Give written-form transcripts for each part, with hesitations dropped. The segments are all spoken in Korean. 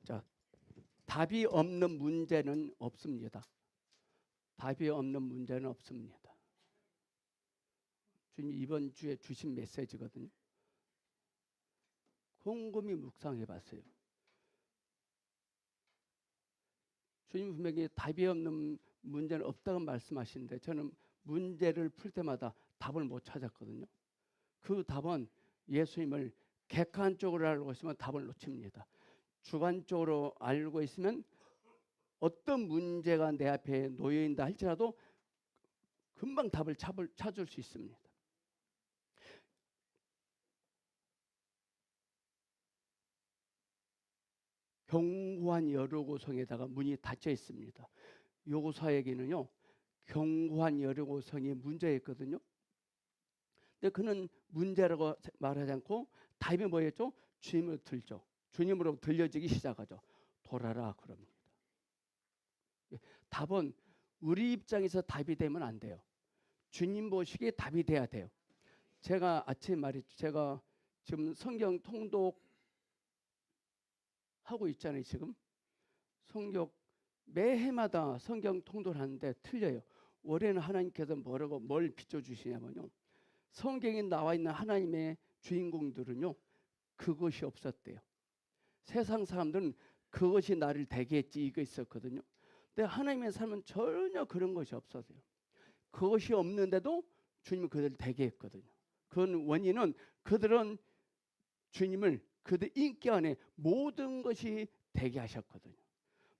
자, 답이 없는 문제는 없습니다. 답이 없는 문제는 없습니다. 주님 이번 주에 주신 메시지거든요. 곰곰이 묵상해 봤어요. 주님 분명히 답이 없는 문제는 없다고 말씀하시는데 저는 문제를 풀 때마다 답을 못 찾았거든요. 그 답은 예수님을 객관적으로 알고 있으면 답을 놓칩니다. 주관적으로 알고 있으면 어떤 문제가 내 앞에 놓여있다 할지라도 금방 답을 찾을 수 있습니다. 견고한 여리고성에다가 문이 닫혀 있습니다. 요사에게는요 견고한 여리고성이 문제였거든요. 근데 그는 문제라고 말하지 않고 답이 뭐였죠? 주님을 들죠. 주님으로 들려지기 시작하죠. 돌아라 그럽니다. 답은 우리 입장에서 답이 되면 안 돼요. 주님 보시기에 답이 돼야 돼요. 제가 아침에 말했죠. 제가 지금 성경 통독 하고 있잖아요. 지금 성경 매해마다 성경 통독을 하는데 틀려요. 올해는 하나님께서 뭐라고 뭘 비춰주시냐면요. 성경에 나와 있는 하나님의 주인공들은요. 그것이 없었대요. 세상 사람들은 그것이 나를 되게 했지 이거 있었거든요. 근데 하나님의 삶은 전혀 그런 것이 없었어요. 그것이 없는데도 주님은 그들을 되게 했거든요. 그 원인은 그들은 주님을 그들 인기 안에 모든 것이 되게 하셨거든요.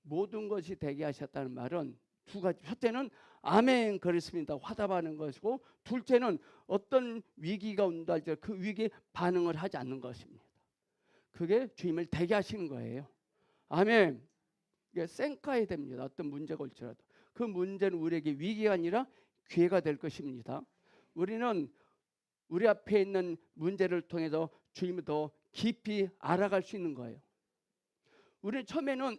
모든 것이 되게 하셨다는 말은 두 가지. 첫째는 아멘 그랬습니다. 화답하는 것이고 둘째는 어떤 위기가 온다 할 때 그 위기에 반응을 하지 않는 것입니다. 그게 주님을 되게 하시는 거예요. 아멘. 이게 쌩까야 됩니다. 어떤 문제가 올지라도. 그 문제는 우리에게 위기가 아니라 기회가 될 것입니다. 우리는 우리 앞에 있는 문제를 통해서 주님을 더 깊이 알아갈 수 있는 거예요. 우리는 처음에는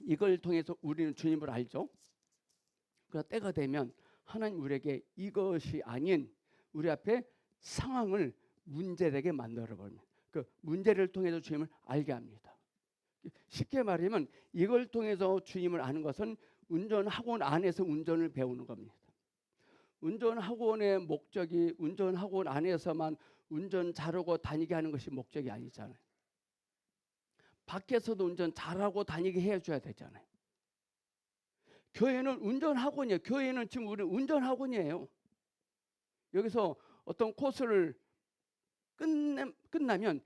이걸 통해서 우리는 주님을 알죠. 그러나 때가 되면 하나님 우리에게 이것이 아닌 우리 앞에 상황을 문제되게 만들어버립니다. 그 문제를 통해서 주님을 알게 합니다. 쉽게 말하면 이걸 통해서 주님을 아는 것은 운전학원 안에서 운전을 배우는 겁니다. 운전학원의 목적이 운전학원 안에서만 운전 잘하고 다니게 하는 것이 목적이 아니잖아요. 밖에서도 운전 잘하고 다니게 해줘야 되잖아요. 교회는 운전학원이에요. 교회는 지금 우리 운전학원이에요. 여기서 어떤 코스를 끝나면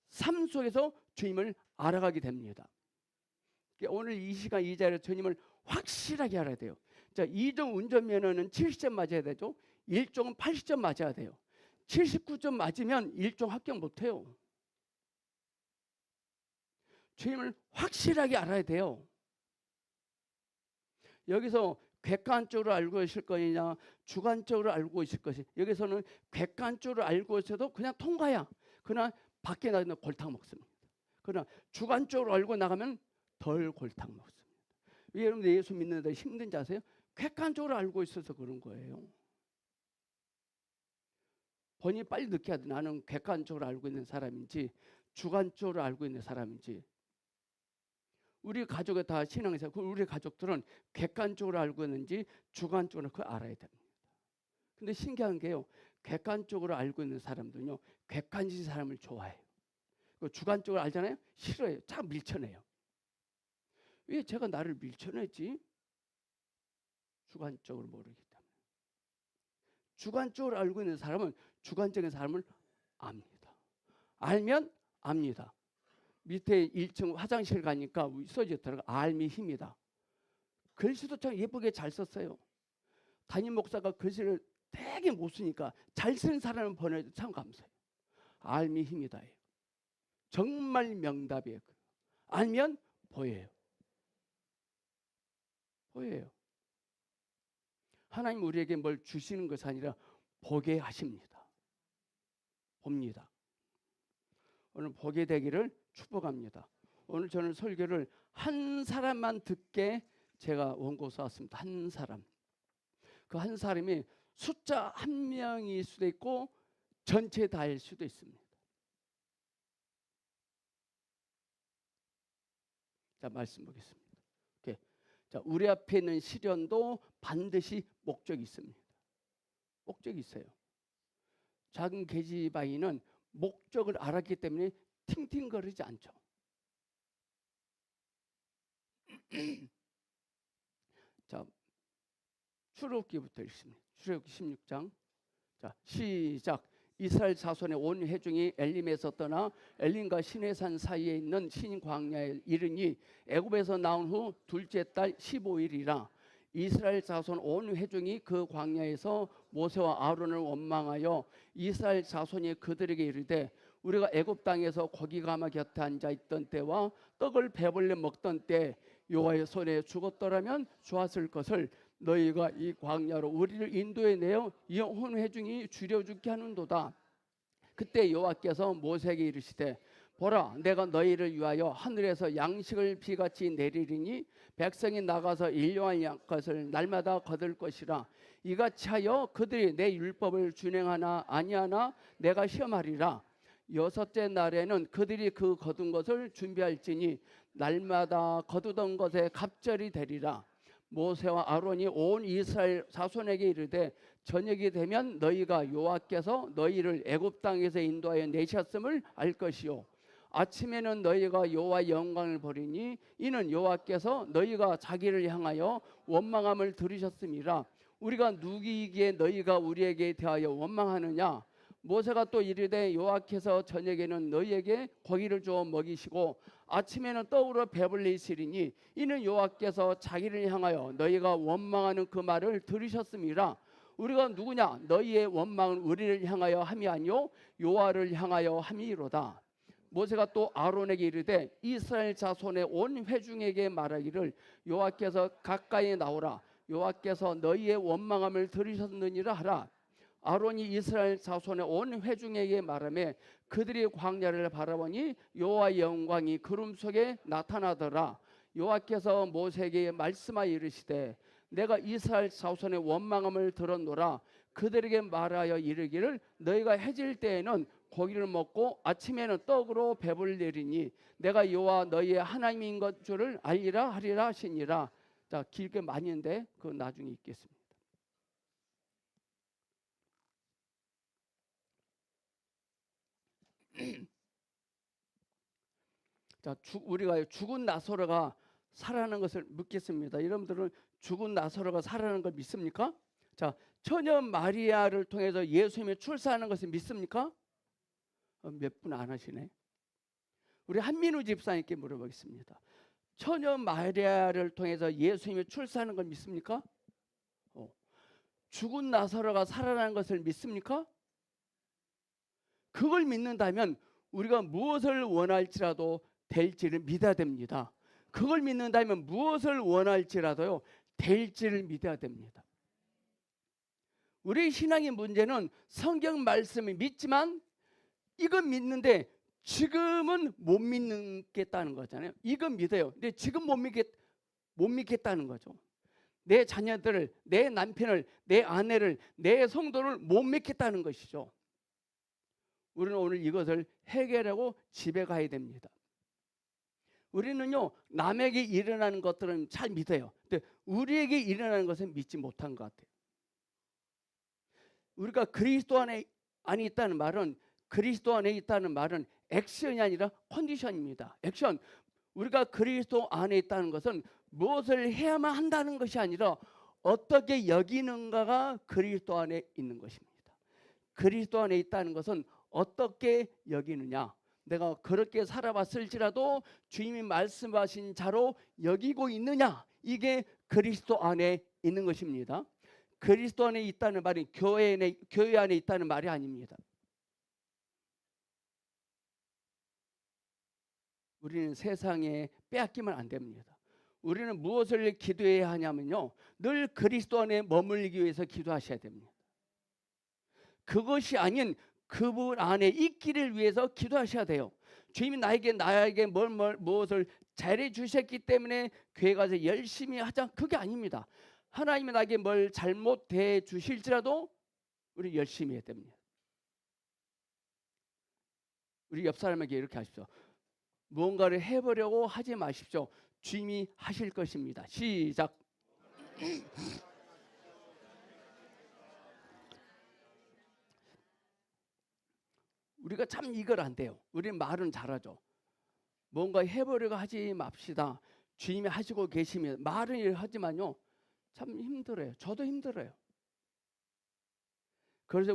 삶 속에서 주님을 알아가게 됩니다. 오늘 이 시간 이 자리에 주님을 확실하게 알아야 돼요. 자, 2종 운전면허는 70점 맞아야 되죠. 1종은 80점 맞아야 돼요. 79점 맞으면 1종 합격 못해요. 주님을 확실하게 알아야 돼요. 여기서 객관적으로 알고 있을 거냐 주관적으로 알고 있을 것이 여기서는 객관적으로 알고 있어도 그냥 통과야. 그러나 밖에 나가면 골탕 먹습니다. 그러나 주관적으로 알고 나가면 덜 골탕 먹습니다. 왜 여러분 예수 믿는데 힘든지 아세요? 객관적으로 알고 있어서 그런 거예요. 본인이 빨리 느껴야 돼. 나는 객관적으로 알고 있는 사람인지 주관적으로 알고 있는 사람인지. 우리 가족이 다 신앙생활, 우리 가족들은 객관적으로 알고 있는지 주관적으로 그걸 알아야 됩니다. 근데 신기한 게요. 객관적으로 알고 있는 사람들은요. 객관적인 사람을 좋아해요. 주관적으로 알잖아요. 싫어해요. 참 밀쳐내요. 왜 제가 나를 밀쳐내지? 주관적으로 모르기 때문에. 주관적으로 알고 있는 사람은 주관적인 사람을 압니다. 알면 압니다. 밑에 1층 화장실 가니까 써졌더라고요. 알미 힘이다. 글씨도 참 예쁘게 잘 썼어요. 담임 목사가 글씨를 되게 못 쓰니까 잘 쓰는 사람을 보내도 참 감사해요. 알미 힘이다. 정말 명답이에요. 알면 보여요. 보여요. 하나님 우리에게 뭘 주시는 것이 아니라 보게 하십니다. 봅니다. 오늘 보게 되기를 축복합니다. 오늘 저는 설교를 한 사람만 듣게 제가 원고 써왔습니다. 한 사람. 그 한 사람이 숫자 한 명일 수도 있고 전체 다일 수도 있습니다. 자, 말씀 보겠습니다. 오케이. 자, 우리 앞에 있는 시련도 반드시 목적이 있습니다. 목적이 있어요. 작은 계집아이는 목적을 알았기 때문에 팅팅거리지 않죠. 자, 출애굽기부터 읽습니다. 출애굽기 16장. 자, 시작. 이스라엘 자손의 온 회중이 엘림에서 떠나 엘림과 시내산 사이에 있는 신 광야에 이르니 애굽에서 나온 후 둘째 달 15일이라. 이스라엘 자손 온 회중이 그 광야에서 모세와 아론을 원망하여 이스라엘 자손이 그들에게 이르되 우리가 애굽 땅에서 고기가마 곁에 앉아 있던 때와 떡을 배불려 먹던 때 여호와의 손에 죽었더라면 좋았을 것을 너희가 이 광야로 우리를 인도해 내어 이 온 회중이 죽여 죽게 하는도다. 그때 여호와께서 모세에게 이르시되 보라, 내가 너희를 위하여 하늘에서 양식을 비같이 내리리니 백성이 나가서 일용할 것을 날마다 거둘 것이라. 이같이 하여 그들이 내 율법을 준행하나 아니하나 내가 시험하리라. 여섯째 날에는 그들이 그 거둔 것을 준비할지니 날마다 거두던 것에 갑절이 되리라. 모세와 아론이 온 이스라엘 자손에게 이르되 저녁이 되면 너희가 여호와께서 너희를 애굽 땅에서 인도하여 내셨음을 알 것이요 아침에는 너희가 여호와의 영광을 보리니 이는 여호와께서 너희가 자기를 향하여 원망함을 들으셨음이라. 우리가 누구이기에 너희가 우리에게 대하여 원망하느냐. 모세가 또 이르되 여호와께서 저녁에는 너희에게 고기를 주어 먹이시고 아침에는 떡으로 배불리시리니 이는 여호와께서 자기를 향하여 너희가 원망하는 그 말을 들으셨음이라. 우리가 누구냐. 너희의 원망은 우리를 향하여 함이 아니요 여호와를 향하여 함이로다. 모세가 또 아론에게 이르되 이스라엘 자손의 온 회중에게 말하기를 여호와께서 가까이 나오라. 여호와께서 너희의 원망함을 들으셨느니라 하라. 아론이 이스라엘 자손의 온 회중에게 말하며 그들이 광야를 바라보니 여호와의 영광이 구름 속에 나타나더라. 여호와께서 모세에게 말씀하여 이르시되 내가 이스라엘 자손의 원망함을 들었노라. 그들에게 말하여 이르기를 너희가 해질 때에는 고기를 먹고 아침에는 떡으로 배불리리니 내가 여호와 너희의 하나님인 것 줄을 알리라 하리라 하시니라. 자, 길게 많이 있는데 그 나중에 읽겠습니다. 자, 우리가 죽은 나사로가 살아나는 것을 믿겠습니다. 여러분들은 죽은 나사로가 살아나는 걸 믿습니까? 자, 처녀 마리아를 통해서 예수님이 출산하는 것을 믿습니까? 몇 분 안 하시네. 우리 한민우 집사님께 물어보겠습니다. 처녀 마리아를 통해서 예수님이 출산하는 걸 믿습니까? 죽은 나사로가 살아나는 것을 믿습니까? 그걸 믿는다면 우리가 무엇을 원할지라도 될지를 믿어야 됩니다. 그걸 믿는다면 무엇을 원할지라도요 될지를 믿어야 됩니다. 우리 신앙의 문제는 성경 말씀을 믿지만 이건 믿는데 지금은 못 믿겠다는 거잖아요. 이건 믿어요. 근데 지금 못 믿겠다는 거죠. 내 자녀들을, 내 남편을, 내 아내를, 내 성도를 못 믿겠다는 것이죠. 우리는 오늘 이것을 해결하고 집에 가야 됩니다. 우리는요 남에게 일어나는 것들은 잘 믿어요. 근데 우리에게 일어나는 것은 믿지 못한 것 같아요. 우리가 그리스도 안에 있다는 말은 그리스도 안에 있다는 말은 액션이 아니라 컨디션입니다. 액션. 우리가 그리스도 안에 있다는 것은 무엇을 해야만 한다는 것이 아니라 어떻게 여기는가가 그리스도 안에 있는 것입니다. 그리스도 안에 있다는 것은 어떻게 여기느냐. 내가 그렇게 살아봤을지라도 주님이 말씀하신 자로 여기고 있느냐. 이게 그리스도 안에 있는 것입니다. 그리스도 안에 있다는 말이 교회 안에 있다는 말이 아닙니다. 우리는 세상에 빼앗기면 안 됩니다. 우리는 무엇을 기도해야 하냐면요 늘 그리스도 안에 머물기 위해서 기도하셔야 됩니다. 그것이 아닌 그분 안에 있기를 위해서 기도하셔야 돼요. 주님이 나에게 무엇을 잘해 주셨기 때문에 교회 가서 열심히 하자, 그게 아닙니다. 하나님이 나에게 뭘 잘못해 주실지라도 우리 열심히 해야 됩니다. 우리 옆 사람에게 이렇게 하십시오. 무언가를 해보려고 하지 마십시오. 주님이 하실 것입니다. 시작. 우리가 참 이걸 안 돼요. 우리는 말은 잘하죠. 뭔가 해보려고 하지 맙시다. 주님이 하시고 계시면 말은 하지만요, 참 힘들어요. 저도 힘들어요. 그래서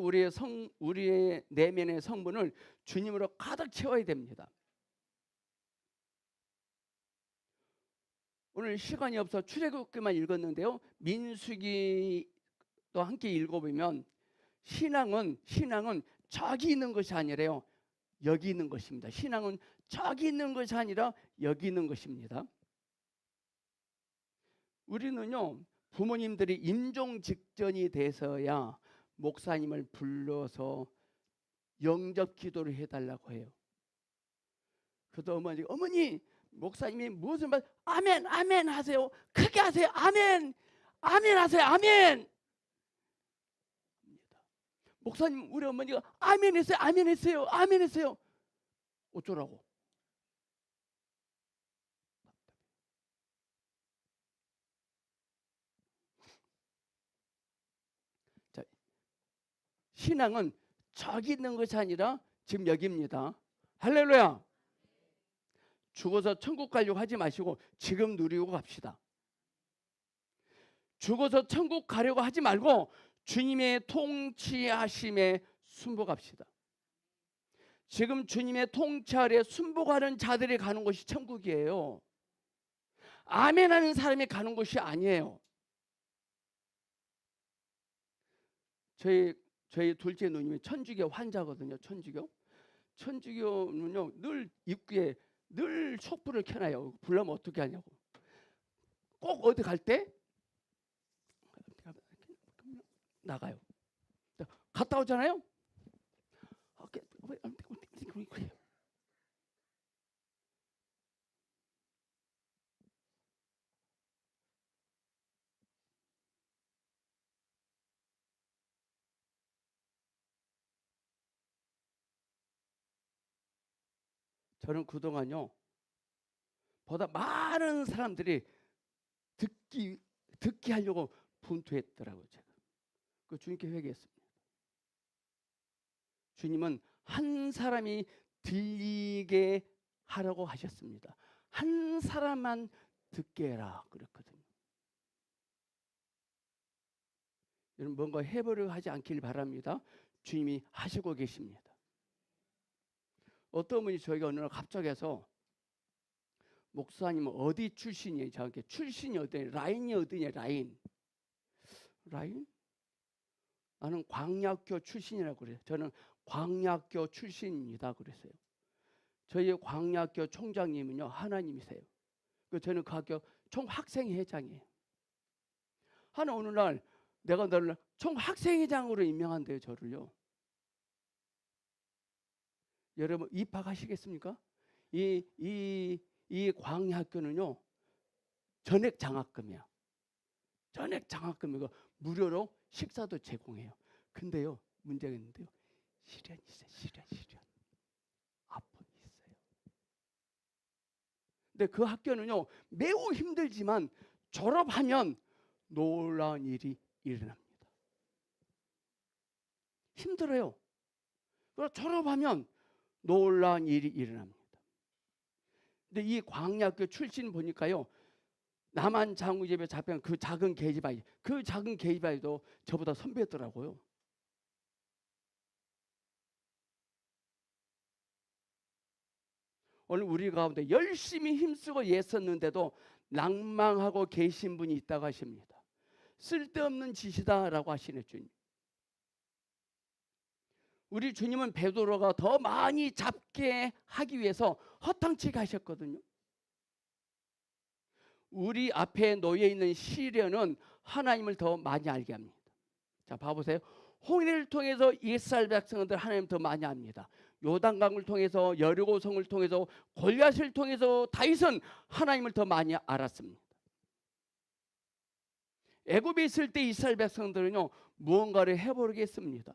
우리의 내면의 성분을 주님으로 가득 채워야 됩니다. 오늘 시간이 없어 출애굽기만 읽었는데요. 민수기도 함께 읽어보면 신앙은 저기 있는 것이 아니라요, 여기 있는 것입니다. 신앙은 저기 있는 것이 아니라 여기 있는 것입니다. 우리는요, 부모님들이 임종 직전이 돼서야 목사님을 불러서 영접 기도를 해달라고 해요. 그래도 어머니 목사님이 무슨 말, 아멘 아멘 하세요. 크게 하세요. 아멘 아멘 하세요. 아멘. 목사님, 우리 어머니가 아멘 했어요. 아멘 했어요. 아멘 했어요. 어쩌라고? 자, 신앙은 저기 있는 것이 아니라 지금 여기입니다. 할렐루야. 죽어서 천국 가려고 하지 마시고 지금 누리고 갑시다. 죽어서 천국 가려고 하지 말고 주님의 통치하심에 순복합시다. 지금 주님의 통치 아래 순복하는 자들이 가는 곳이 천국이에요. 아멘하는 사람이 가는 곳이 아니에요. 저희 둘째 누님이 천주교 환자거든요. 천주교는요, 늘 입구에 늘 촛불을 켜놔요. 불러면 어떻게 하냐고. 꼭 어디 갈 때 나가요. 갔다 오잖아요. 저는 그동안요, 보다 많은 사람들이 듣기 하려고 분투했더라고요. 제가 그 주님께 회개했습니다. 주님은 한 사람이 들리게 하라고 하셨습니다. 한 사람만 듣게 해라 그랬거든요. 여러분, 뭔가 해보려고 하지 않길 바랍니다. 주님이 하시고 계십니다. 어떤 분이 저희가 어느 날 갑자기 해서, 목사님은 어디 출신이에요? 저한테 출신이 어디냐, 라인이 어디냐, 라인? 나는 광야학교 출신이라고 그래요. 저는 광야학교 출신입니다 그랬어요. 저희 광야학교 총장님은요, 하나님이세요. 저는 그 학교 총학생회장이에요. 하는 어느 날 내가 너를 총학생회장으로 임명한대요, 저를요. 여러분, 입학하시겠습니까? 이 광야학교는요, 전액 장학금이야. 전액 장학금이고 무료로 식사도 제공해요. 근데요, 문제가 있는데요, 시련이 있어요. 시련. 아픔이 있어요. 근데 그 학교는요, 매우 힘들지만 졸업하면 놀라운 일이 일어납니다. 힘들어요. 그래서 졸업하면 놀라운 일이 일어납니다. 근데 이 광야학교 출신 보니까요, 남한 장우집에 잡힌 그 작은 계집아이, 그 작은 계집아이도 저보다 선배더라고요. 오늘 우리 가운데 열심히 힘쓰고 애썼는데도 낭망하고 계신 분이 있다고 하십니다. 쓸데없는 짓이다라고 하시네, 주님. 우리 주님은 베드로가 더 많이 잡게 하기 위해서 허탕치 가셨거든요. 우리 앞에 놓여 있는 시련은 하나님을 더 많이 알게 합니다. 자, 봐보세요. 홍해를 통해서 이스라엘 백성들 하나님 더 많이 압니다. 요단강을 통해서, 여리고성을 통해서, 골리앗을 통해서 다윗은 하나님을 더 많이 알았습니다. 애굽에 있을 때 이스라엘 백성들은요, 무언가를 해보려고 했습니다.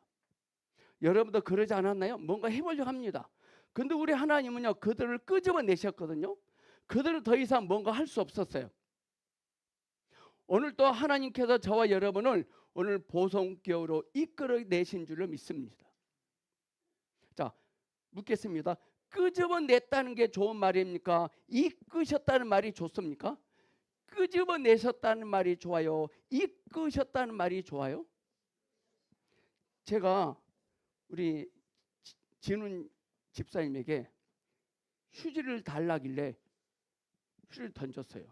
여러분도 그러지 않았나요? 뭔가 해보려고 합니다. 근데 우리 하나님은요, 그들을 끄집어내셨거든요. 그들은 더 이상 뭔가 할 수 없었어요. 오늘 또 하나님께서 저와 여러분을 오늘 보성교회로 이끌어내신 줄을 믿습니다. 자, 묻겠습니다. 끄집어냈다는 게 좋은 말입니까? 이끄셨다는 말이 좋습니까? 끄집어내셨다는 말이 좋아요? 이끄셨다는 말이 좋아요? 제가 우리 진훈 집사님에게 휴지를 달라길래 휴지를 던졌어요.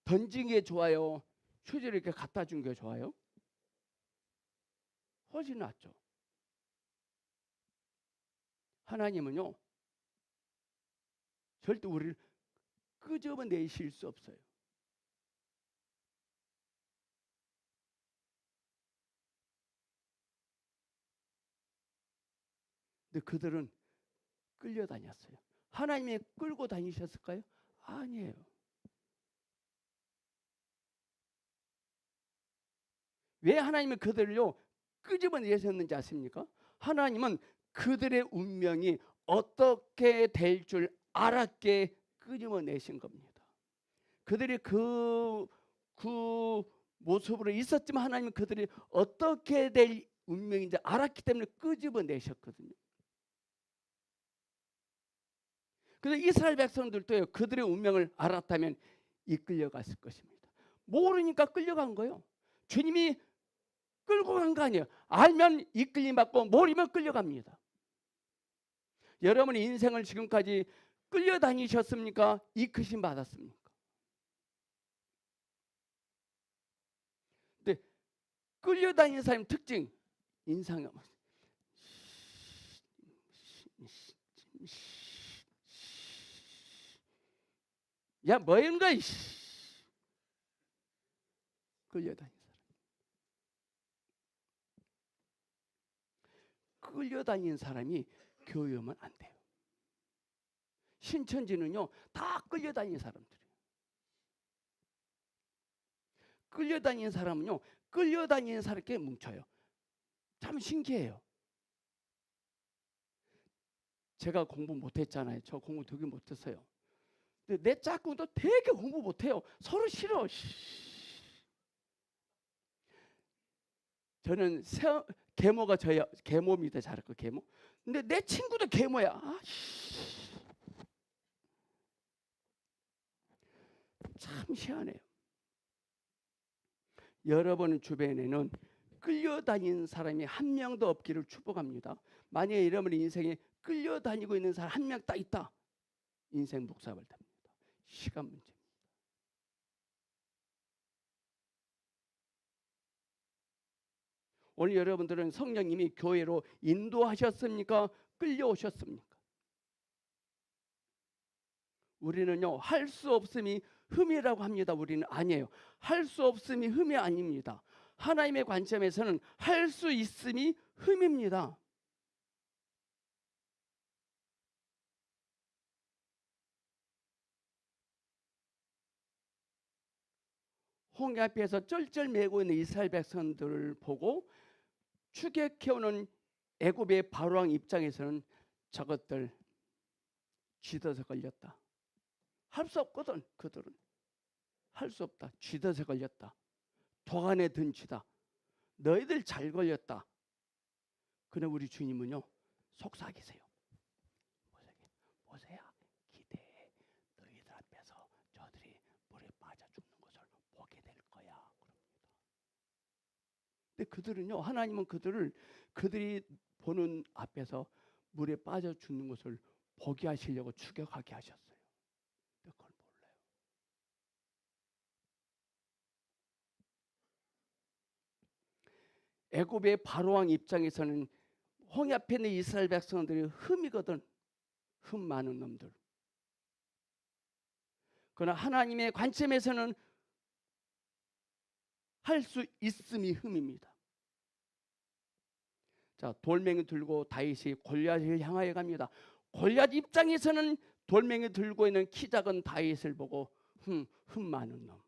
던진 게 좋아요? 휴지를 이렇게 갖다 준 게 좋아요? 훨씬 낫죠. 하나님은요, 절대 우리를 끄집어내실 수 없어요. 근데 그들은 끌려다녔어요. 하나님이 끌고 다니셨을까요? 아니에요. 왜 하나님이 그들을요 끄집어내셨는지 아십니까? 하나님은 그들의 운명이 어떻게 될 줄 알았게 끄집어내신 겁니다. 그들이 그 모습으로 있었지만 하나님은 그들이 어떻게 될 운명인지 알았기 때문에 끄집어내셨거든요. 그래서 이스라엘 백성들도요, 그들의 운명을 알았다면 이끌려갔을 것입니다. 모르니까 끌려간 거예요. 주님이 끌고 간 거 아니에요. 알면 이끌림 받고 모르면 끌려갑니다. 여러분의 인생을 지금까지 끌려다니셨습니까? 이끄심 받았습니까? 근데 끌려다니는 사람 특징 인상이 야 뭐인 거야? 끌려다니는 사람. 끌려다니는 사람이 교회 오면 안 돼요. 신천지는요 다 끌려다니는 사람들이에요. 끌려다니는 사람은요 끌려다니는 사람께 뭉쳐요. 참 신기해요. 제가 공부 못했잖아요. 저 공부 되게 못했어요. 근데 내 짝꿍도 되게 공부 못해요. 서로 싫어. 저는 계모가 저야 계모입니다. 잘했고 계모. 근데 내 친구도 계모야. 참 희한해요. 여러분 주변에는 끌려다니는 사람이 한 명도 없기를 축복합니다. 만약에 여러분의 인생에 끌려다니고 있는 사람 한 명 딱 있다. 인생 묵사발 됩니다. 시간 문제입니다. 오늘 여러분들은 성령님이 교회로 인도하셨습니까? 끌려오셨습니까? 우리는요 할 수 없음이 흠이라고 합니다. 우리는 아니에요. 할 수 없음이 흠이 아닙니다. 하나님의 관점에서는 할 수 있음이 흠입니다. 홍해 앞에서 쩔쩔매고 있는 이스라엘 백성들을 보고 추격해오는 애굽의 바로왕 입장에서는 저것들 쥐덫에 걸렸다. 할 수 없거든. 그들은 할 수 없다. 쥐덫에 걸렸다. 도간에 든 쥐다. 너희들 잘 걸렸다. 그러나 우리 주님은요 속삭이세요. 모세야 기대해. 너희들 앞에서 저들이 물에 빠져 죽는 것을 보게 될 거야. 그럽니다. 근데 그들은요 하나님은 그들이 보는 앞에서 물에 빠져 죽는 것을 보게 하시려고 추격하게 하셨어요. 근데 그걸 몰라요. 애굽의 바로왕 입장에서는 홍해 앞에 있는 이스라엘 백성들이 흠이거든. 흠 많은 놈들. 그러나 하나님의 관점에서는 할 수 있음이 흠입니다. 자, 돌멩이 들고 다윗이 골리앗을 향하여 갑니다. 골리앗 입장에서는 돌멩이 들고 있는 키 작은 다윗을 보고 흠 많은 놈.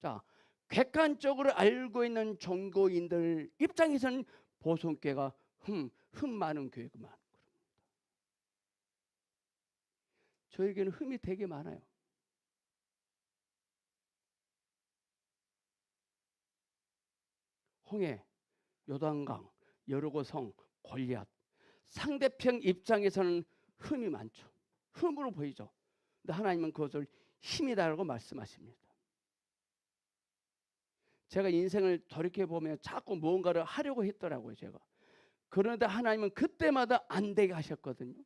자, 객관적으로 알고 있는 종교인들 입장에서는 보성교회가 흠 많은 교회구만. 저에게는 흠이 되게 많아요. 홍해, 요단강, 여리고 성, 골리앗. 상대편 입장에서는 흠이 많죠. 흠으로 보이죠. 근데 하나님은 그것을 힘이다라고 말씀하십니다. 제가 인생을 돌이켜보면 자꾸 무언가를 하려고 했더라고요, 제가. 그런데 하나님은 그때마다 안 되게 하셨거든요.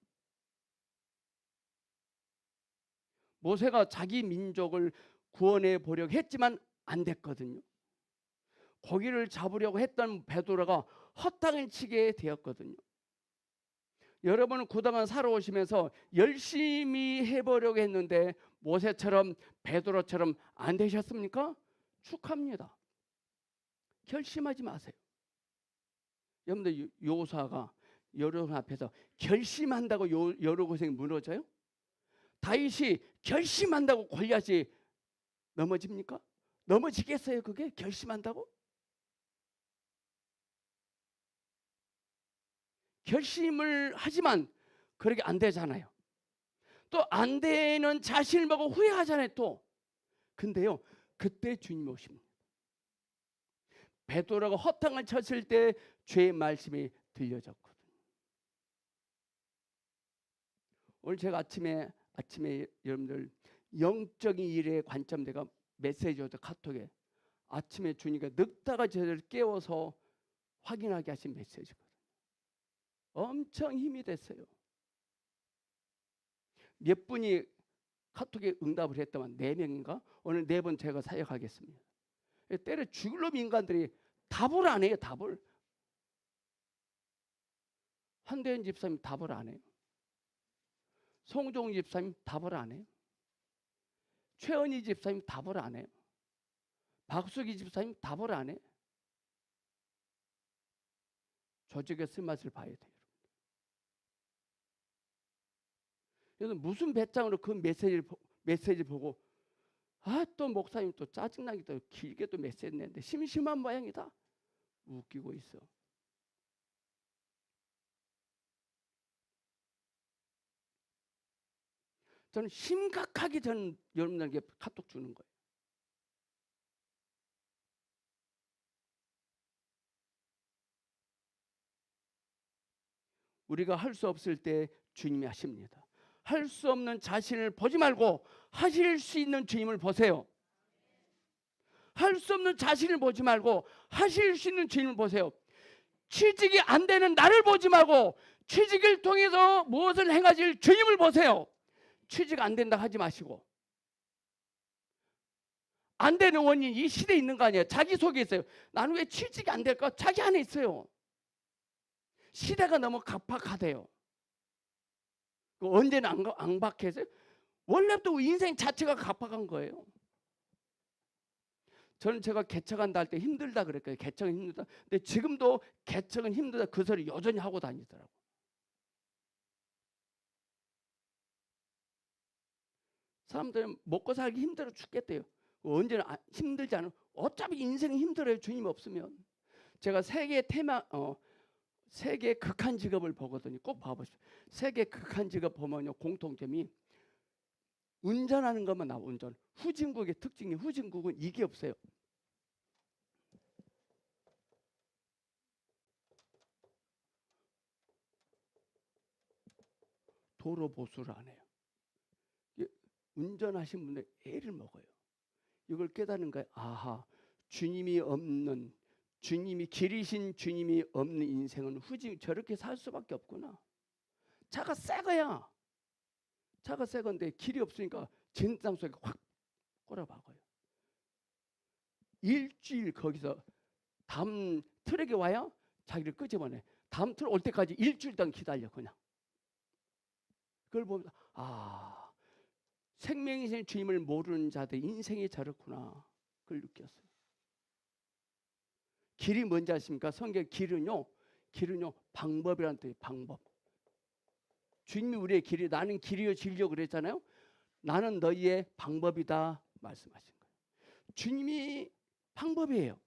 모세가 자기 민족을 구원해 보려고 했지만 안 됐거든요. 고기를 잡으려고 했던 베드로가 헛당을 치게 되었거든요. 여러분은 그동안 살아오시면서 열심히 해보려고 했는데 모세처럼 베드로처럼 안 되셨습니까? 축하합니다. 결심하지 마세요. 여러분들 요사가 여러분 앞에서 결심한다고 여러 고생이 무너져요? 다윗이 결심한다고 골리앗이 넘어집니까? 넘어지겠어요? 그게 결심한다고? 결심을 하지만 그렇게 안 되잖아요. 또 안 되는 자신을 보고 후회하잖아요. 또 근데요, 그때 주님이 오십니다. 베드로가 허탕을 쳤을 때 죄의 말씀이 들려졌거든요. 오늘 제가 아침에 여러분들 영적인 일에 관점, 내가 메시지 오죠, 카톡에. 아침에 주님께 늙다가 저를 깨워서 확인하게 하신 메시지거든요. 엄청 힘이 됐어요. 몇 분이 카톡에 응답을 했다만 4명인가? 오늘 4번 제가 사역하겠습니다. 때려 죽을 놈 인간들이 답을 안 해요. 답을. 한대현 집사님 답을 안 해요. 송종 집사님 답을 안 해요. 최은희 집사님 답을 안 해요. 박수기 집사님 답을 안 해요. 조직의 쓴맛을 봐야 돼요. 그래서 무슨 배짱으로 그 메시지를 보고 또 목사님 또 짜증나게 또 길게 또 메시지 냈는데 심심한 모양이다. 웃기고 있어. 저는 심각하게 저는 여러분들에게 카톡 주는 거예요. 우리가 할 수 없을 때 주님이 하십니다. 할 수 없는 자신을 보지 말고 하실 수 있는 주님을 보세요. 할 수 없는 자신을 보지 말고 하실 수 있는 주님을 보세요. 취직이 안 되는 나를 보지 말고 취직을 통해서 무엇을 행하실 주님을 보세요. 취직 안 된다 하지 마시고. 안 되는 원인 이 시대에 있는 거 아니에요. 자기 속에 있어요. 나는 왜 취직이 안 될까? 자기 안에 있어요. 시대가 너무 각박하대요. 언제나 앙박해서 원래부터 인생 자체가 각박한 거예요. 저는 제가 개척한다 할 때 힘들다 그랬거든요. 개척은 힘들다. 근데 지금도 개척은 힘들다 그 소리 여전히 하고 다니더라고. 사람들은 먹고 살기 힘들어 죽겠대요. 언제나 힘들지 않아요. 어차피 인생은 힘들어요. 주님 없으면. 제가 세계 극한 직업을 보거든요. 꼭 봐보십시오. 세계 극한 직업 보면요, 공통점이 운전하는 것만 나와. 운전. 후진국의 특징이, 후진국은 이게 없어요. 도로 보수를 안 해요. 운전하신 분들 애를 먹어요. 이걸 깨닫는 거예요. 아하, 주님이 없는, 주님이 길이신 주님이 없는 인생은 후진, 저렇게 살 수밖에 없구나. 차가 새 거야. 차가 새 건데 길이 없으니까 진땅 속에 확 꼬라박아요. 일주일 거기서 다음 트럭이 와야 자기를 끄집어내. 다음 트럭 올 때까지 일주일 동안 기다려 그냥. 그걸 보면서 생명이신 주님을 모르는 자들 인생이 저렇구나. 그걸 느꼈어요. 길이 뭔지 아십니까? 성경 길은요 방법이라는 뜻이에요. 방법. 주님이 우리의 길이, 나는 길이요 진리요 그랬잖아요. 나는 너희의 방법이다 말씀하신 거예요. 주님이 방법이에요.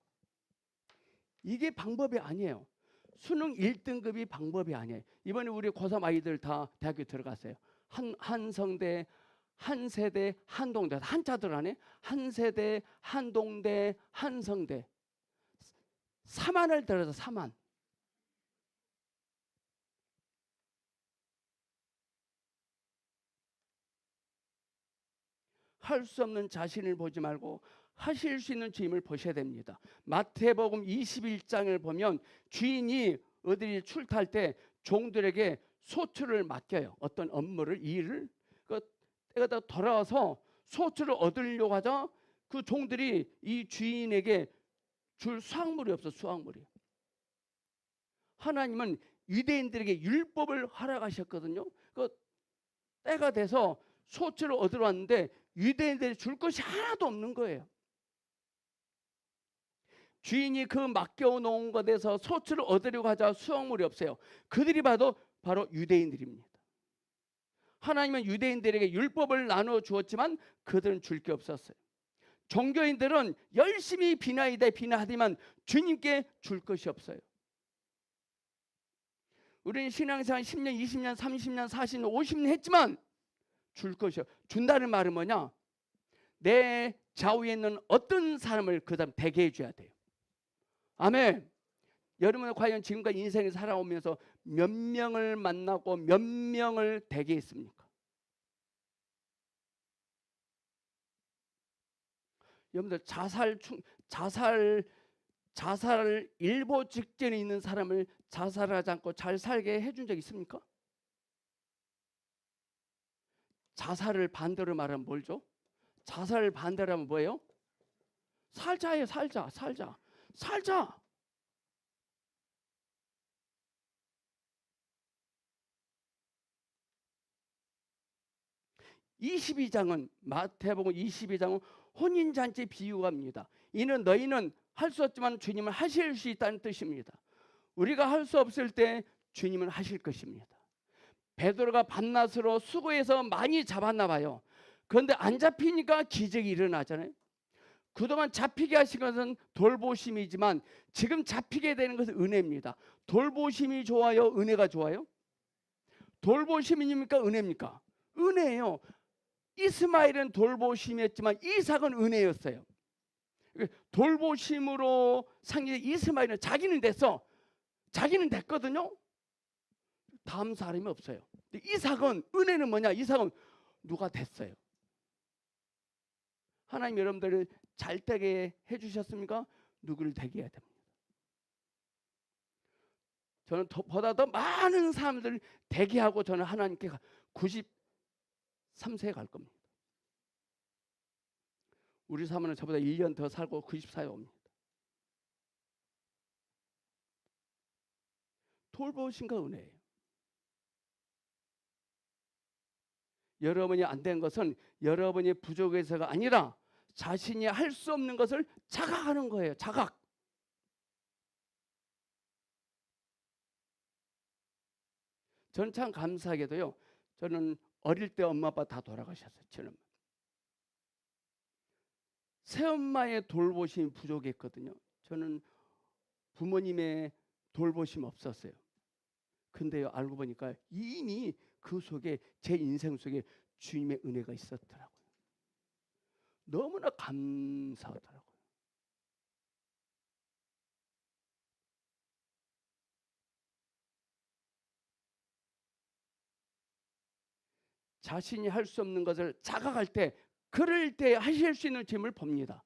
이게 방법이 아니에요. 수능 1등급이 방법이 아니에요. 이번에 우리 고3 아이들 다 대학교 들어갔어요. 한성대, 한세대, 한동대, 한자들 안에 한세대, 한동대, 한성대 4만을 들어서 4만. 할 수 없는 자신을 보지 말고 하실 수 있는 주님을 보셔야 됩니다. 마태복음 21장을 보면 주인이 어디 출타할 때 종들에게 소출을 맡겨요. 어떤 업무를, 일을. 때가 다 돌아와서 소출을 얻으려고 하자 그 종들이 이 주인에게 줄 수확물이 없어. 수확물이. 하나님은 유대인들에게 율법을 허락하셨거든요. 그 때가 돼서 소출을 얻으러 왔는데 유대인들이 줄 것이 하나도 없는 거예요. 주인이 그 맡겨놓은 것에서 소출을 얻으려고 하자 수확물이 없어요. 그들이 봐도 바로 유대인들입니다. 하나님은 유대인들에게 율법을 나누어 주었지만 그들은 줄 게 없었어요. 종교인들은 열심히 비나이다 비나하지만 주님께 줄 것이 없어요. 우리는 신앙생활 10년, 20년, 30년, 40년, 50년 했지만 줄 것이요. 준다는 말은 뭐냐? 내 좌우에 있는 어떤 사람을 그 다음 되게 해줘야 돼요. 아멘. 여러분은 과연 지금까지 인생을 살아오면서 몇 명을 만나고 몇 명을 되게 했습니까? 여러분들 자살 일보 직전에 있는 사람을 자살하지 않고 잘 살게 해준 적 있습니까? 자살을 반대로 말하면 뭘죠? 자살을 반대로 하면 뭐예요? 살자예요. 살자. 22장은 마태복음 22장은 혼인잔치 비유가입니다. 이는 너희는 할 수 없지만 주님은 하실 수 있다는 뜻입니다. 우리가 할 수 없을 때 주님은 하실 것입니다. 베드로가 밤낮으로 수고해서 많이 잡았나 봐요. 그런데 안 잡히니까 기적이 일어나잖아요. 그동안 잡히게 하신 것은 돌보심이지만 지금 잡히게 되는 것은 은혜입니다. 돌보심이 좋아요? 은혜가 좋아요? 돌보심입니까? 은혜입니까? 은혜예요. 이스마엘은 돌보심이었지만 이삭은 은혜였어요. 돌보심으로 상대 이스마엘은 자기는 됐어. 자기는 됐거든요. 다음 사람이 없어요. 이삭은 은혜는 뭐냐? 이삭은 누가 됐어요. 하나님 여러분들을 잘 되게 해주셨습니까? 누구를 되게 해야 됩니다. 저는 보다 더 많은 사람들을 되게 하고 저는 하나님께 93세에 갈 겁니다. 우리 사모는 저보다 1년 더 살고 94에 옵니다. 돌보신가 은혜예요. 여러분이 안 된 것은 여러분이 부족해서가 아니라 자신이 할 수 없는 것을 자각하는 거예요. 자각. 저는 참 감사하게도요. 저는 어릴 때 엄마 아빠 다 돌아가셨어요. 저는 새엄마의 돌보심이 부족했거든요. 저는 부모님의 돌보심 없었어요. 근데요, 알고 보니까 이미 그 속에 제 인생 속에 주님의 은혜가 있었더라고요. 너무나 감사하더라고요. 자신이 할 수 없는 것을 자각할 때, 그럴 때 하실 수 있는 주님을 봅니다.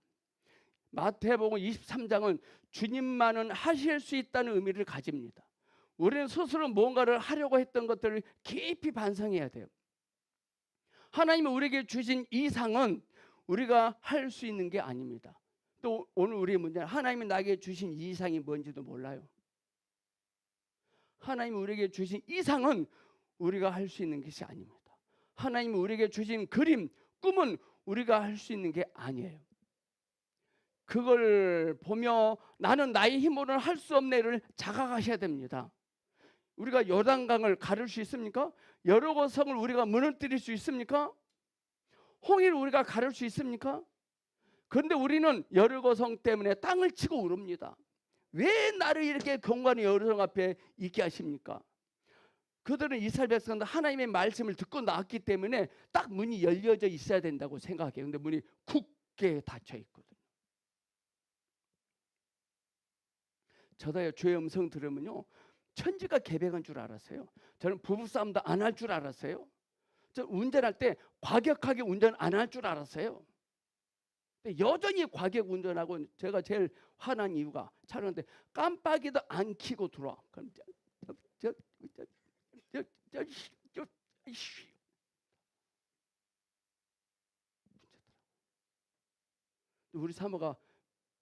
마태복음 23장은 주님만은 하실 수 있다는 의미를 가집니다. 우리는 스스로 뭔가를 하려고 했던 것들을 깊이 반성해야 돼요. 하나님이 우리에게 주신 이상은 우리가 할 수 있는 게 아닙니다. 또 오늘 우리의 문제는 하나님이 나에게 주신 이상이 뭔지도 몰라요. 하나님이 우리에게 주신 이상은 우리가 할 수 있는 것이 아닙니다. 하나님이 우리에게 주신 그림, 꿈은 우리가 할 수 있는 게 아니에요. 그걸 보며 나는 나의 힘으로는 할 수 없네를 자각하셔야 됩니다. 우리가 요단강을 가를 수 있습니까? 여리고 성을 우리가 무너뜨릴 수 있습니까? 홍해를 우리가 가를 수 있습니까? 그런데 우리는 여리고 성 때문에 땅을 치고 울읍니다. 왜 나를 이렇게 경관의 여러분 앞에 있게 하십니까? 그들은 이스라엘 백성들 하나님의 말씀을 듣고 나왔기 때문에 딱 문이 열려져 있어야 된다고 생각해요. 그런데 문이 굳게 닫혀 있거든요. 저도요, 주의 음성 들으면요, 천지가 개벽한 줄 알았어요. 저는 부부싸움도 안 할 줄 알았어요. 저 운전할 때 과격하게 운전 안 할 줄 알았어요. 근데 여전히 과격 운전하고, 제가 제일 화난 이유가 차는데 깜빡이도 안 켜고 들어와. 그럼 우리 사모가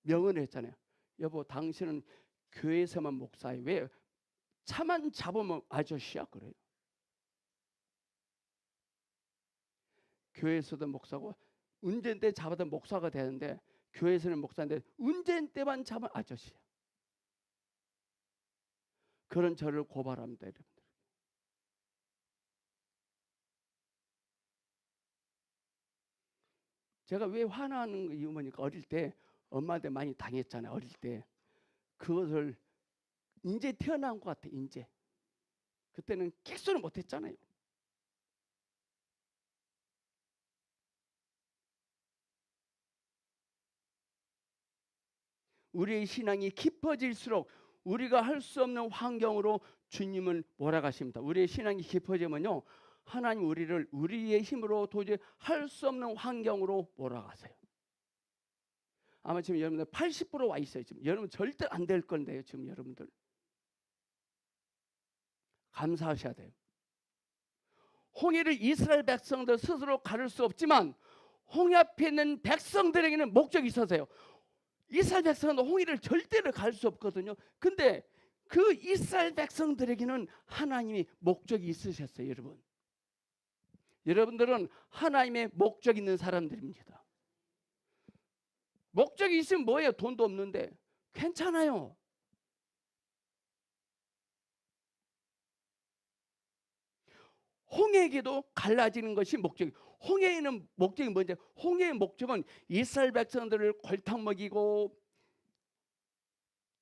명언을 했잖아요. 여보, 당신은 교회에서만 목사해. 왜 차만 잡으면 아저씨야? 그래요. 교회에서도 목사고 운전대 잡아도 목사가 되는데, 교회에서는 목사인데 운전대만 잡으면 아저씨야. 그런 저를 고발합니다, 여러분들. 제가 왜 화나는 이유 뭐니까, 어릴 때 엄마한테 많이 당했잖아요. 어릴 때 그것을 이제 태어난 것 같아. 이제 그때는 킥소를 못했잖아요. 우리의 신앙이 깊어질수록 우리가 할 수 없는 환경으로 주님을 몰아가십니다. 우리의 신앙이 깊어지면요, 하나님 우리를 우리의 힘으로 도저히 할 수 없는 환경으로 몰아가세요. 아마 지금 여러분들 80%와 있어요. 지금 여러분 절대 안 될 건데요. 지금 여러분들 감사하셔야 돼요. 홍해를 이스라엘 백성들 스스로 가를 수 없지만 홍해 앞에 있는 백성들에게는 목적이 있어서요. 이스라엘 백성은 홍해를 절대로 갈 수 없거든요. 근데 그 이스라엘 백성들에게는 하나님이 목적이 있으셨어요. 여러분, 여러분들은 하나님의 목적 있는 사람들입니다. 목적이 있으면 뭐예요? 돈도 없는데 괜찮아요. 홍해에게도 갈라지는 것이 목적이. 홍해에는 목적이 뭔지, 홍해의 목적은 이스라엘 백성들을 골탕 먹이고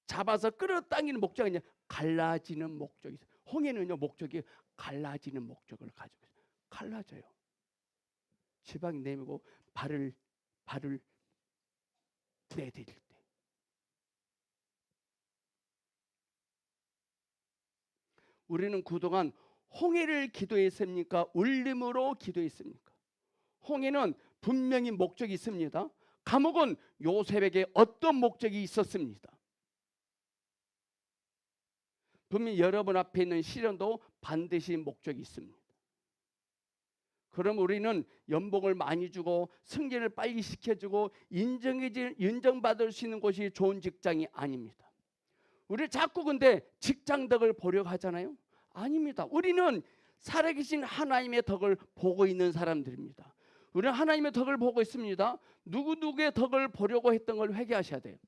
잡아서 끌어당기는 목적이 아니라 갈라지는 목적이 있어요. 홍해는요, 목적이 갈라지는 목적을 가지고 있어요. 갈라져요. 지방이 내밀고 발을 내디딜 때. 우리는 그동안 홍해를 기도했습니까? 울림으로 기도했습니까? 홍해는 분명히 목적이 있습니다. 감옥은 요셉에게 어떤 목적이 있었습니다. 분명히 여러분 앞에 있는 시련도 반드시 목적이 있습니다. 그럼 우리는 연봉을 많이 주고 승진을 빨리 시켜주고 인정받을 수 있는 곳이 좋은 직장이 아닙니다. 우리 자꾸 근데 직장 덕을 보려고 하잖아요. 아닙니다. 우리는 살아계신 하나님의 덕을 보고 있는 사람들입니다. 우리는 하나님의 덕을 보고 있습니다. 누구의 덕을 보려고 했던 걸 회개하셔야 돼요.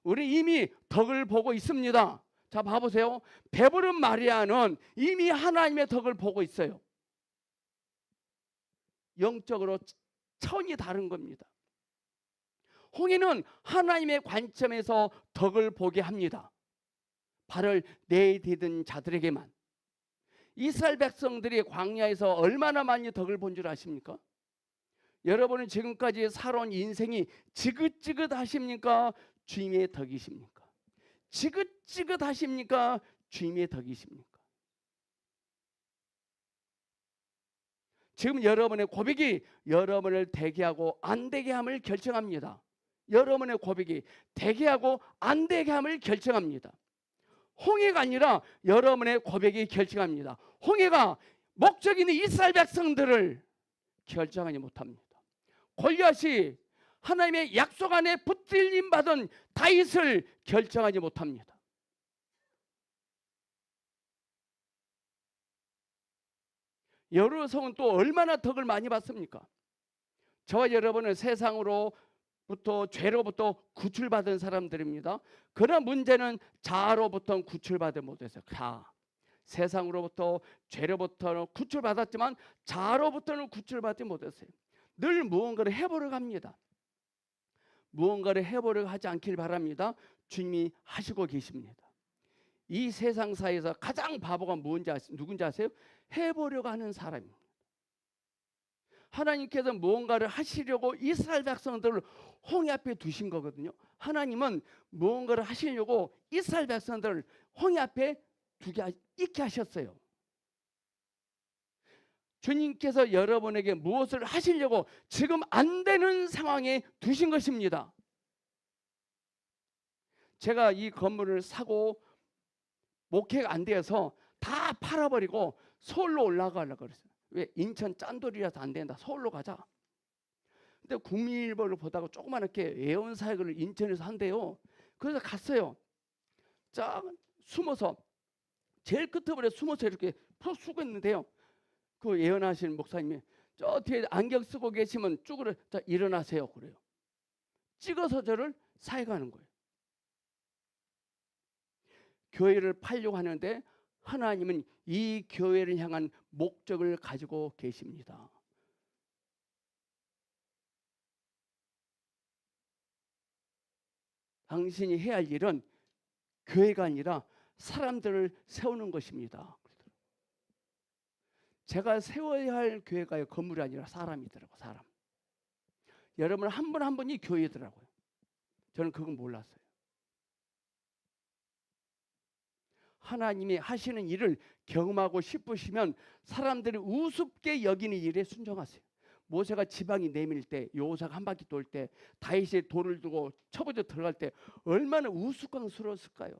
우리 이미 덕을 보고 있습니다. 자, 봐보세요. 배부른 마리아는 이미 하나님의 덕을 보고 있어요. 영적으로 차원이 다른 겁니다. 홍해는 하나님의 관점에서 덕을 보게 합니다. 발을 내디딘 자들에게만. 이스라엘 백성들이 광야에서 얼마나 많이 덕을 본 줄 아십니까? 여러분은 지금까지 살아온 인생이 지긋지긋하십니까? 주님의 덕이십니까? 지긋지긋하십니까? 주님의 덕이십니까? 지금 여러분의 고백이 여러분을 되게 하고 안 되게 함을 결정합니다. 여러분의 고백이 되게 하고 안 되게 함을 결정합니다. 홍해가 아니라 여러분의 고백이 결정합니다. 홍해가 목적 있는 이스라엘 백성들을 결정하지 못합니다. 골리앗이 하나님의 약속 안에 붙들림 받은 다윗을 결정하지 못합니다. 여로성은 또 얼마나 덕을 많이 받습니까? 저와 여러분은 세상으로부터 죄로부터 구출받은 사람들입니다. 그러나 문제는 자아로부터 구출받지 못했어요. 세상으로부터 죄로부터는 구출받았지만 자아로부터는 구출받지 못했어요. 늘 무언가를 해보려고 합니다. 무언가를 해보려고 하지 않길 바랍니다. 주님이 하시고 계십니다. 이 세상사에서 가장 바보가 누군지 아세요? 해보려고 하는 사람입니다. 하나님께서 무언가를 하시려고 이스라엘 백성들을 홍해 앞에 두신 거거든요. 하나님은 무언가를 하시려고 이스라엘 백성들을 홍해 앞에 있게 하셨어요. 주님께서 여러분에게 무엇을 하시려고 지금 안 되는 상황에 두신 것입니다. 제가 이 건물을 사고 목회가 안 돼서 다 팔아버리고 서울로 올라가려고 그랬어요. 왜? 인천 짠돌이라서 안 된다. 서울로 가자. 근데 국민일보를 보다가 조그맣게 예언사역을 인천에서 한대요. 그래서 갔어요. 쫙 숨어서 제일 끝에 숨어서 이렇게 푹 쓰고 있는데요. 그 예언하시는 목사님이 저 뒤에 안경 쓰고 계시면 쭈그려 자 일어나세요 그래요. 찍어서 저를 사역하는 거예요. 교회를 팔려고 하는데 하나님은 이 교회를 향한 목적을 가지고 계십니다. 당신이 해야 할 일은 교회가 아니라 사람들을 세우는 것입니다. 제가 세워야 할 교회가 건물이 아니라 사람이더라고요. 사람. 여러분 한 분 한 분이 교회더라고요. 저는 그건 몰랐어요. 하나님이 하시는 일을 경험하고 싶으시면 사람들이 우습게 여기는 일에 순종하세요. 모세가 지방이 내밀 때, 여호사가 한 바퀴 돌 때, 다윗이 돌을 두고 쳐부져 들어갈 때 얼마나 우스꽝스러웠을까요?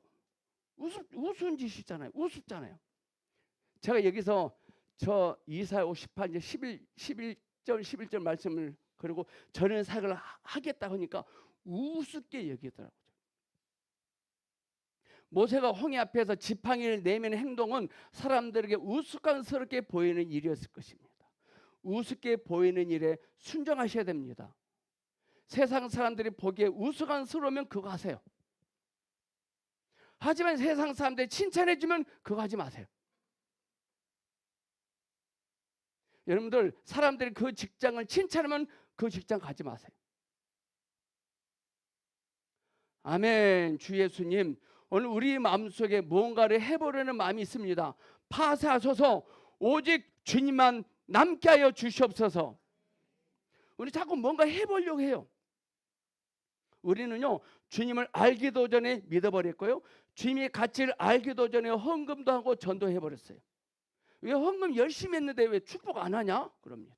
우스운 짓이잖아요. 우습잖아요. 제가 여기서 저 이사야 58장 11절 말씀을 그리고 전원 사역을 하겠다 하니까 우습게 여기더라고요. 모세가 홍해 앞에서 지팡이를 내미는 행동은 사람들에게 우스꽝스럽게 보이는 일이었을 것입니다. 우습게 보이는 일에 순종하셔야 됩니다. 세상 사람들이 보기에 우스꽝스러우면 그거 하세요. 하지만 세상 사람들이 칭찬해 주면 그거 하지 마세요. 여러분들 사람들이 그 직장을 칭찬하면 그 직장 가지 마세요. 아멘. 주 예수님, 오늘 우리 마음속에 무언가를 해보려는 마음이 있습니다. 파쇄하소서. 오직 주님만 남게 하여 주시옵소서. 우리 자꾸 뭔가 해보려고 해요. 우리는요 주님을 알기도 전에 믿어버렸고요, 주님의 가치를 알기도 전에 헌금도 하고 전도해버렸어요. 왜 헌금 열심히 했는데 왜 축복 안 하냐? 그럽니다.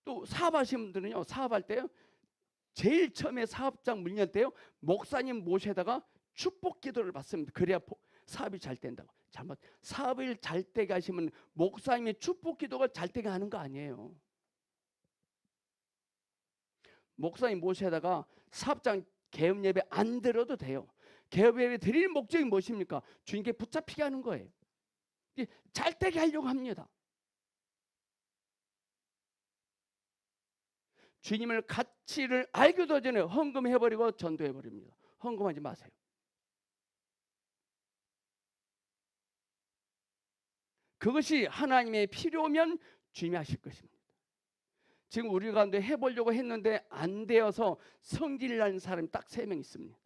또 사업하시는 분들은요, 사업할 때요 제일 처음에 사업장 문열 때요 목사님 모셔다가 축복 기도를 받습니다. 그래야 사업이 잘 된다고. 잘못 사업을 잘 되게 하시면 목사님의 축복 기도가 잘 되게 하는 거 아니에요. 목사님 모셔다가 사업장 개업 예배 안 드려도 돼요. 개업 예배 드릴 목적이 무엇입니까? 주님께 붙잡히게 하는 거예요. 잘 되게 하려고 합니다. 주님을 가치를 알기도 전에 헌금해버리고 전도해버립니다. 헌금하지 마세요. 그것이 하나님의 필요면 주님이 하실 것입니다. 지금 우리 가운데 해보려고 했는데 안 되어서 성질 나는 사람이 딱 3명 있습니다.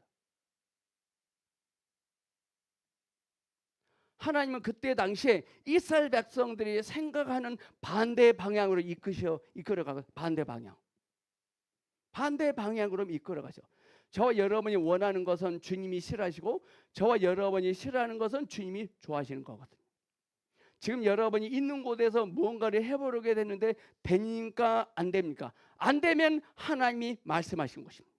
하나님은 그때 당시에 이스라엘 백성들이 생각하는 반대 방향으로 이끌어가고 반대 방향으로 이끌어가죠. 저와 여러분이 원하는 것은 주님이 싫어하시고 저와 여러분이 싫어하는 것은 주님이 좋아하시는 거거든요. 지금 여러분이 있는 곳에서 무언가를 해보려게 되는데 되니까 안 됩니까? 안 되면 하나님이 말씀하신 것입니다.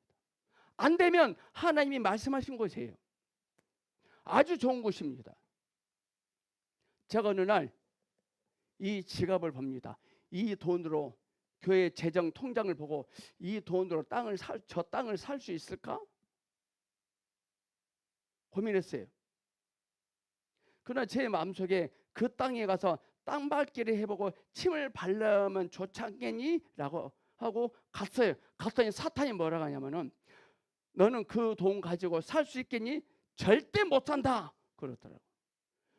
안 되면 하나님이 말씀하신 것이에요. 아주 좋은 것입니다. 제가 어느 날 이 지갑을 봅니다. 이 돈으로 교회 재정 통장을 보고 이 돈으로 저 땅을 살 수 있을까? 고민했어요. 그러나 제 마음속에 그 땅에 가서 땅밟기를 해보고 침을 발라면 좋지 않겠니? 라고 하고 갔어요. 갔더니 사탄이 뭐라고 하냐면은 너는 그 돈 가지고 살 수 있겠니? 절대 못 산다 그러더라고.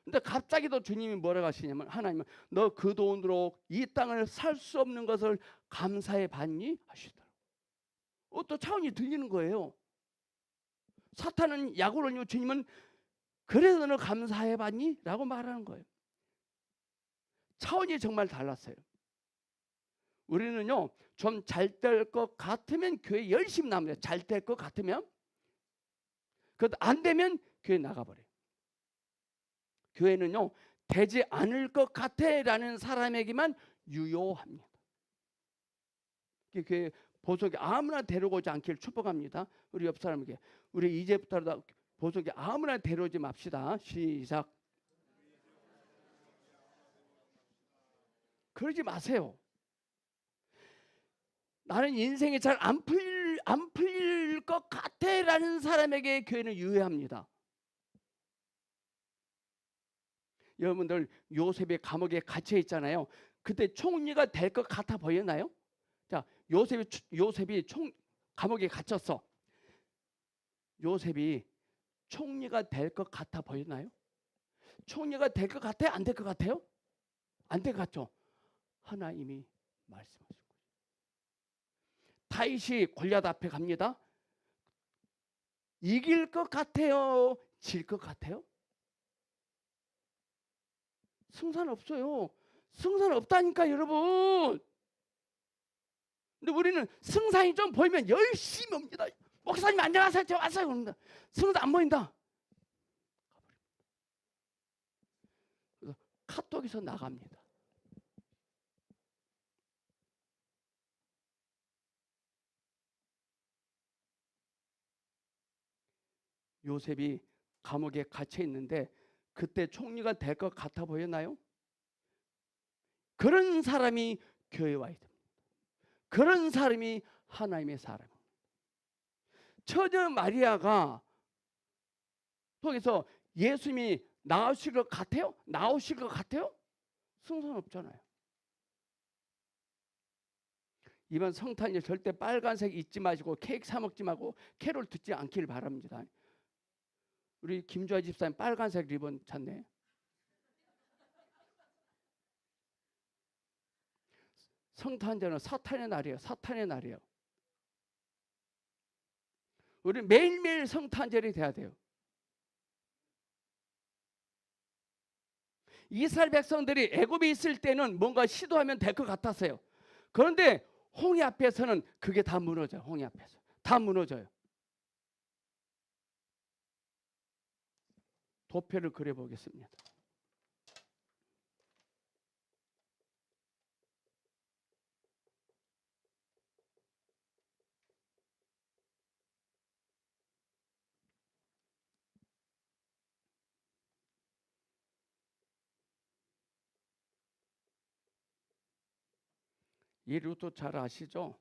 근데 갑자기 또 주님이 뭐라고 하시냐면 하나님은 너 그 돈으로 이 땅을 살 수 없는 것을 감사해 봤니? 하시더라고. 또 차원이 들리는 거예요. 사탄은 약을 올리고 주님은 그래서 너 감사해봤니? 라고 말하는 거예요. 차원이 정말 달랐어요. 우리는요, 좀 잘 될 것 같으면 교회 열심히 나옵니다. 잘 될 것 같으면. 그래도 안 되면 교회 나가버려요. 교회는요, 되지 않을 것 같아 라는 사람에게만 유효합니다. 교회 보석이 아무나 데려오지 않기를 축복합니다. 우리 옆 사람에게, 우리 이제부터 보석이 아무나 데려오지 맙시다. 시작. 그러지 마세요. 나는 인생이 잘 안 풀릴 것 같아 라는 사람에게 교회는 유효합니다. 여러분들 요셉이 감옥에 갇혀 있잖아요. 그때 총리가 될 것 같아 보였나요? 자, 요셉이 감옥에 갇혔어. 요셉이 총리가 될 것 같아 보였나요? 총리가 될 것 같아요? 안 될 것 같아요? 안 될 것 같죠? 하나님이 말씀하신 거예요. 다윗이 골리앗 앞에 갑니다. 이길 것 같아요? 질 것 같아요? 승산 없어요. 승산 없다니까 여러분. 근데 우리는 승산이 좀 보이면 열심히 옵니다. 목사님 안녕하세요. 저 왔어요. 그럽니다. 승산 안 보인다. 그래서 카톡에서 나갑니다. 요셉이 감옥에 갇혀 있는데 그때 총리가 될 것 같아 보였나요? 그런 사람이 교회에 와야 됩니다. 그런 사람이 하나님의 사람입니다. 처녀 마리아가 통해서 예수님이 나오실 것 같아요? 나오실 것 같아요? 승산 없잖아요. 이번 성탄절 절대 빨간색 잊지 마시고 케이크 사 먹지 말고 캐롤 듣지 않기를 바랍니다. 우리 김주아 집사님 빨간색 리본 찾네. 성탄절은 사탄의 날이에요. 사탄의 날이에요. 우리 매일매일 성탄절이 돼야 돼요. 이스라엘 백성들이 애굽에 있을 때는 뭔가 시도하면 될 것 같았어요. 그런데 홍해 앞에서는 그게 다 무너져요. 홍해 앞에서 다 무너져요. 도표를 그려보겠습니다. 이 루트 잘 아시죠?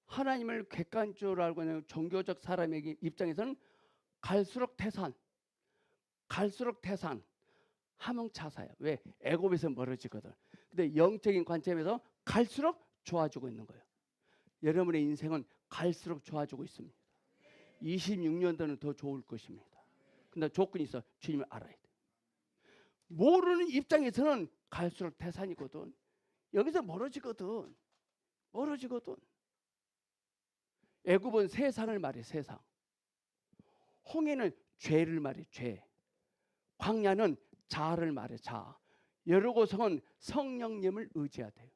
하나님을 객관적으로 알고 있는 종교적 사람에게 입장에서는 갈수록 태산 하명차사야. 왜? 애굽에서 멀어지거든. 근데 영적인 관점에서 갈수록 좋아지고 있는 거예요. 여러분의 인생은 갈수록 좋아지고 있습니다. 26년도는 더 좋을 것입니다. 근데 조건이 있어. 주님을 알아야 돼. 모르는 입장에서는 갈수록 태산이거든. 여기서 멀어지거든. 애굽은 세상을 말해. 세상. 홍해는 죄를 말해. 죄. 광야는 자아를 말해. 자아. 여러 곳은 성령님을 의지해야 돼요.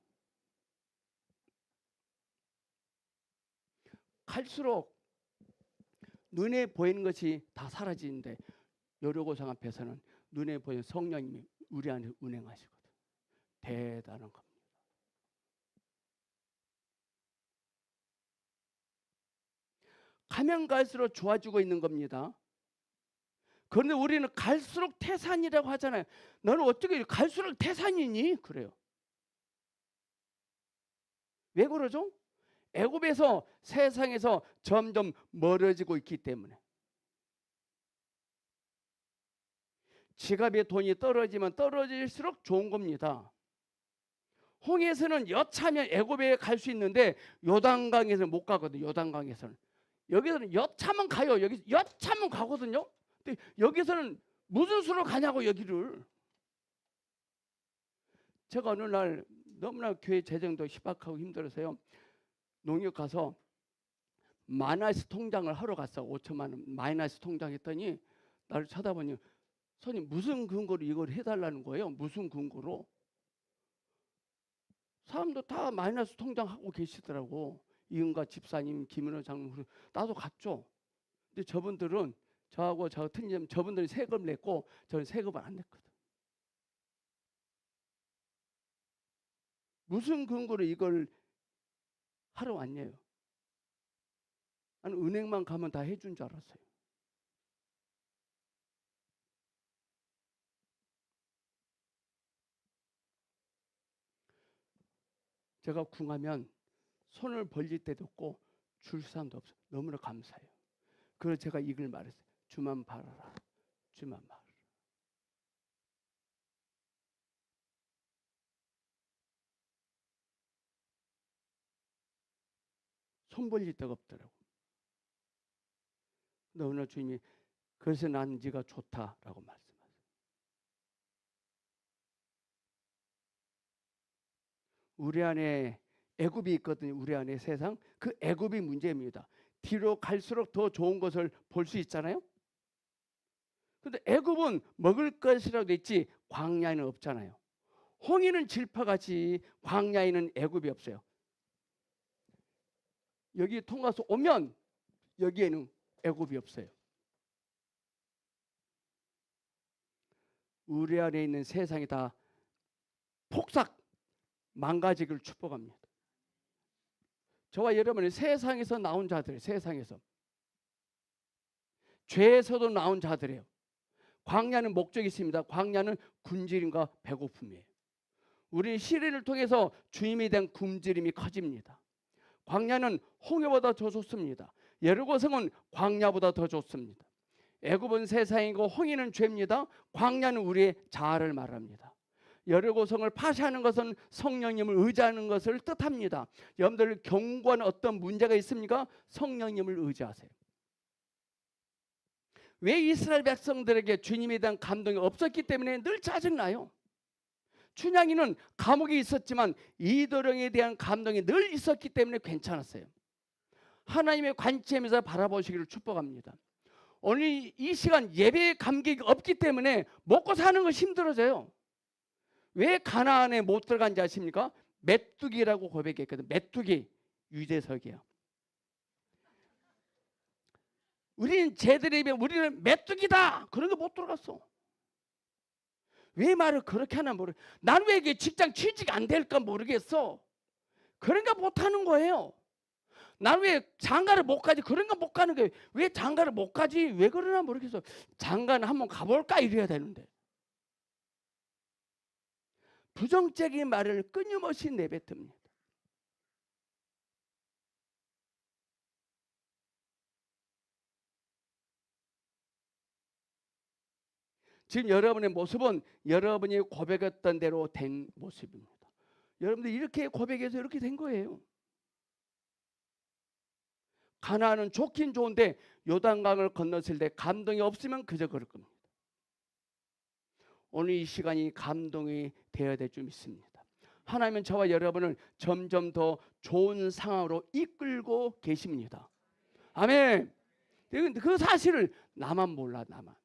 갈수록 눈에 보이는 것이 다 사라지는데 여러 곳상 앞에서는 눈에 보이는 성령님이 우리 안에 운행하시거든. 대단한 겁니다. 가면 갈수록 좋아지고 있는 겁니다. 그런데 우리는 갈수록 태산이라고 하잖아요. 너는 어떻게 갈수록 태산이니? 그래요. 왜 그러죠? 애굽에서 세상에서 점점 멀어지고 있기 때문에. 지갑에 돈이 떨어지면 떨어질수록 좋은 겁니다. 홍해에서는 여차하면 애굽에 갈 수 있는데 요단강에서는 못 가거든요. 요단강에서는. 여기서는 여차하면 가요. 여기 여차하면 가거든요. 근데 여기서는 무슨 수로 가냐고 여기를. 제가 어느 날 너무나 교회 재정도 희박하고 힘들어서요. 농협 가서 마이너스 통장을 하러 갔어. 5천만 원 마이너스 통장 했더니 나를 쳐다보니 손님 무슨 근거로 이걸 해달라는 거예요? 무슨 근거로? 사람도 다 마이너스 통장 하고 계시더라고. 이은가 집사님, 김은호 장로, 나도 갔죠. 근데 저분들은 저하고 저 틀리면 저분들은 세금 냈고 저는 세금을 안 냈거든. 무슨 근거로 이걸 하러 왔냐요? 나는 은행만 가면 다 해준 줄 알았어요. 제가 궁하면 손을 벌릴 때도 없고 줄 사람도 없어요. 너무나 감사해요. 그래서 제가 이걸 말했어요. 주만 바라라. 주만 바라라. 손 벌릴 데가 없더라고. 근데 오늘 주님이 그래서 난 네가 좋다라고 말씀하세요. 우리 안에 애굽이 있거든요. 우리 안에 세상. 그 애굽이 문제입니다. 뒤로 갈수록 더 좋은 것을 볼 수 있잖아요. 근데 애굽은 먹을 것이라도 있지 광야에는 없잖아요. 홍해는 질파같이 광야에는 애굽이 없어요. 여기 통과서 오면 여기에는 애굽이 없어요. 우리 안에 있는 세상이 다 폭삭 망가지기를 축복합니다. 저와 여러분은 세상에서 나온 자들, 세상에서 죄에서도 나온 자들이에요. 광야는 목적이 있습니다. 광야는 굶주림과 배고픔이에요. 우리 시련을 통해서 주님에 대한 굶주림이 커집니다. 광야는 홍해보다 더 좋습니다. 여리고성은 광야보다 더 좋습니다. 애굽은 세상이고 홍해는 죄입니다. 광야는 우리의 자아를 말합니다. 여리고성을 파시하는 것은 성령님을 의지하는 것을 뜻합니다. 여러분들 경고하는 어떤 문제가 있습니까? 성령님을 의지하세요. 왜 이스라엘 백성들에게 주님에 대한 감동이 없었기 때문에 늘 짜증나요. 춘향이는 감옥에 있었지만 이도령에 대한 감동이 늘 있었기 때문에 괜찮았어요. 하나님의 관점에서 바라보시기를 축복합니다. 오늘 이 시간 예배의 감격이 없기 때문에 먹고 사는 것이 힘들어져요. 왜 가나안에 못 들어간지 아십니까? 메뚜기라고 고백했거든. 메뚜기, 유재석이요. 우리는 제들의 입에 우리는 메뚜기다. 그런 거 못 들어갔어. 왜 말을 그렇게 하나 모르겠어. 난 왜 이게 직장 취직 안 될까 모르겠어. 그런가 못하는 거예요. 난 왜 장가를 못 가지? 그런가 못 가는 거예요. 왜 장가를 못 가지? 왜 그러나 모르겠어. 장가는 한번 가볼까 이래야 되는데. 부정적인 말을 끊임없이 내뱉습니다. 지금 여러분의 모습은 여러분이 고백했던 대로 된 모습입니다. 여러분들 이렇게 고백해서 이렇게 된 거예요. 가나안은 좋긴 좋은데 요단강을 건넜을 때 감동이 없으면 그저 그럴 겁니다. 오늘 이 시간이 감동이 되어야 될 줄 믿습니다. 하나님은 저와 여러분을 점점 더 좋은 상황으로 이끌고 계십니다. 아멘. 그 사실을 나만 몰라, 나만.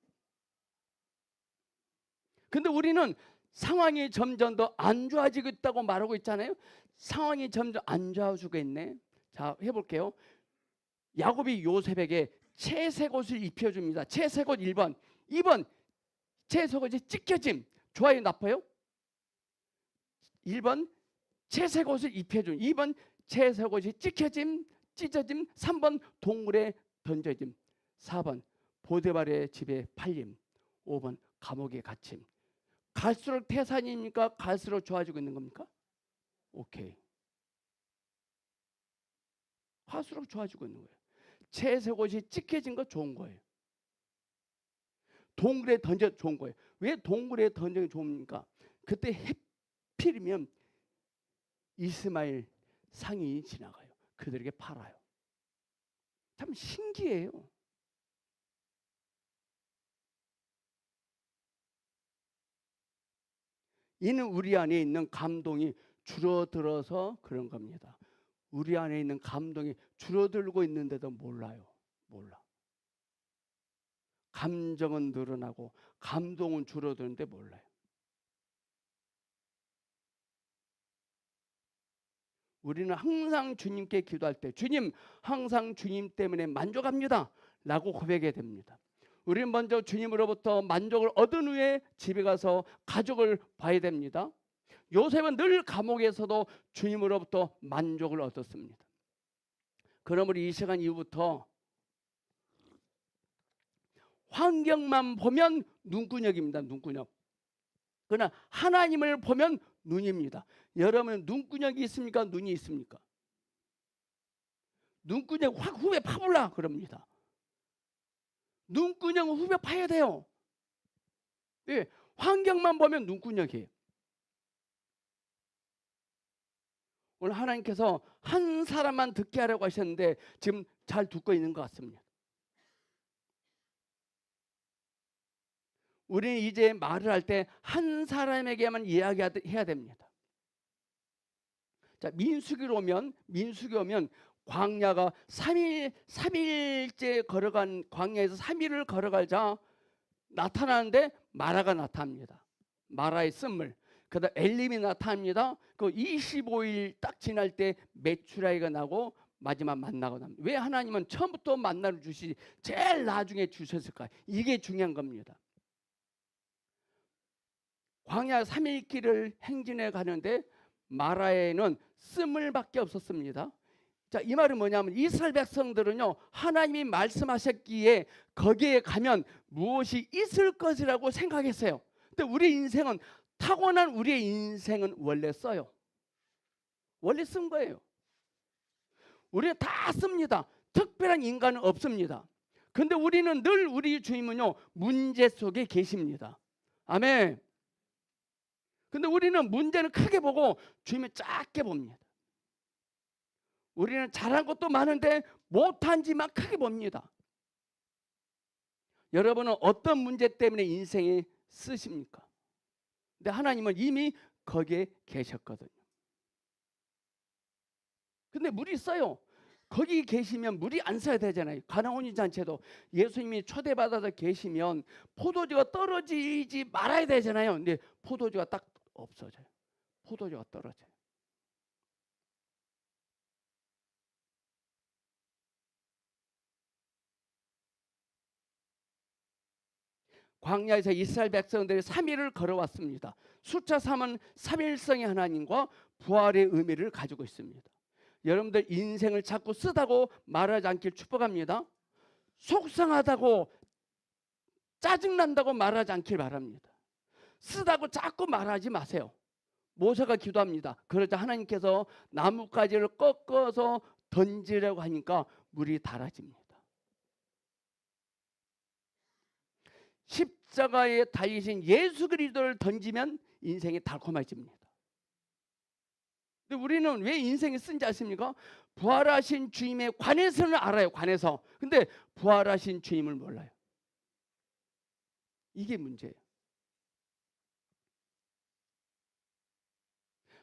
근데 우리는 상황이 점점 더 안 좋아지고 있다고 말하고 있잖아요. 상황이 점점 안 좋아지고 있네. 자, 해볼게요. 야곱이 요셉에게 채색 옷을 입혀줍니다. 채색 옷 1번. 2번 채색 옷이 찢겨짐. 좋아요, 나빠요? 1번 채색 옷을 입혀줌. 2번 채색 옷이 찢겨짐, 찢어짐. 3번 동굴에 던져짐. 4번 보디발의 집에 팔림. 5번 감옥에 갇힘. 갈수록 태산입니까? 갈수록 좋아지고 있는 겁니까? 오케이. 갈수록 좋아지고 있는 거예요. 채색 옷이 찢겨진 거 좋은 거예요. 동굴에 던져 좋은 거예요. 왜 동굴에 던져는 좋습니까? 그때 해필이면 이스마엘 상인이 지나가요. 그들에게 팔아요. 참 신기해요. 이는 우리 안에 있는 감동이 줄어들어서 그런 겁니다. 우리 안에 있는 감동이 줄어들고 있는데도 몰라요. 몰라. 감정은 늘어나고 감동은 줄어드는데 몰라요. 우리는 항상 주님께 기도할 때 주님, 항상 주님 때문에 만족합니다 라고 고백해야 됩니다. 우리는 먼저 주님으로부터 만족을 얻은 후에 집에 가서 가족을 봐야 됩니다. 요셉은 늘 감옥에서도 주님으로부터 만족을 얻었습니다. 그러므로 이 시간 이후부터 환경만 보면 눈구녕입니다. 눈구녕. 그러나 하나님을 보면 눈입니다. 여러분 눈구녕이 있습니까? 눈이 있습니까? 눈구녕 확 후배 파볼라 그럽니다. 눈구녕 후배 파야 돼요. 예, 환경만 보면 눈구녕이에요. 오늘 하나님께서 한 사람만 듣게 하려고 하셨는데 지금 잘 듣고 있는 것 같습니다. 우리는 이제 말을 할 때 한 사람에게만 이야기해야 됩니다. 자, 민수기로 오면 광야가 3일째 걸어간 광야에서 3일을 걸어가자 나타나는데 마라가 나타납니다. 마라의 쓴물. 그다음 엘림이 나타납니다. 그 25일 딱 지날 때 메추라기가 나고 마지막 만나가 납니다. 왜 하나님은 처음부터 만나를 주시지 제일 나중에 주셨을까? 이게 중요한 겁니다. 광야 3일 길을 행진해 가는데 마라에는 쓴물밖에 없었습니다. 자, 이 말은 뭐냐면 이스라엘 백성들은요 하나님이 말씀하셨기에 거기에 가면 무엇이 있을 것이라고 생각했어요. 근데 우리 인생은 타고난 우리의 인생은 원래 써요. 원래 쓴 거예요. 우리는 다 씁니다. 특별한 인간은 없습니다. 근데 우리는 늘 우리 주님은요 문제 속에 계십니다. 아멘. 근데 우리는 문제는 크게 보고 주님은 작게 봅니다. 우리는 잘한 것도 많은데 못한 지만 크게 봅니다. 여러분은 어떤 문제 때문에 인생에 쓰십니까? 근데 하나님은 이미 거기에 계셨거든요. 근데 물이 써요. 거기 계시면 물이 안 써야 되잖아요. 가나온인 잔치도 예수님이 초대받아서 계시면 포도주가 떨어지지 말아야 되잖아요. 근데 포도주가 딱 없어져요. 포도주가 떨어져요. 광야에서 이스라엘 백성들이 3일을 걸어왔습니다. 숫자 3은 삼일성의 하나님과 부활의 의미를 가지고 있습니다. 여러분들 인생을 자꾸 쓰다고 말하지 않길 축복합니다. 속상하다고 짜증난다고 말하지 않길 바랍니다. 쓰다고 자꾸 말하지 마세요. 모세가 기도합니다. 그러자 하나님께서 나뭇가지를 꺾어서 던지려고 하니까 물이 달아집니다. 십자가에 달리신 예수 그리스도를 던지면 인생이 달콤해집니다. 근데 우리는 왜 인생이 쓴지 아십니까? 부활하신 주님에 관해서는 알아요. 관해서. 근데 부활하신 주님을 몰라요. 이게 문제예요.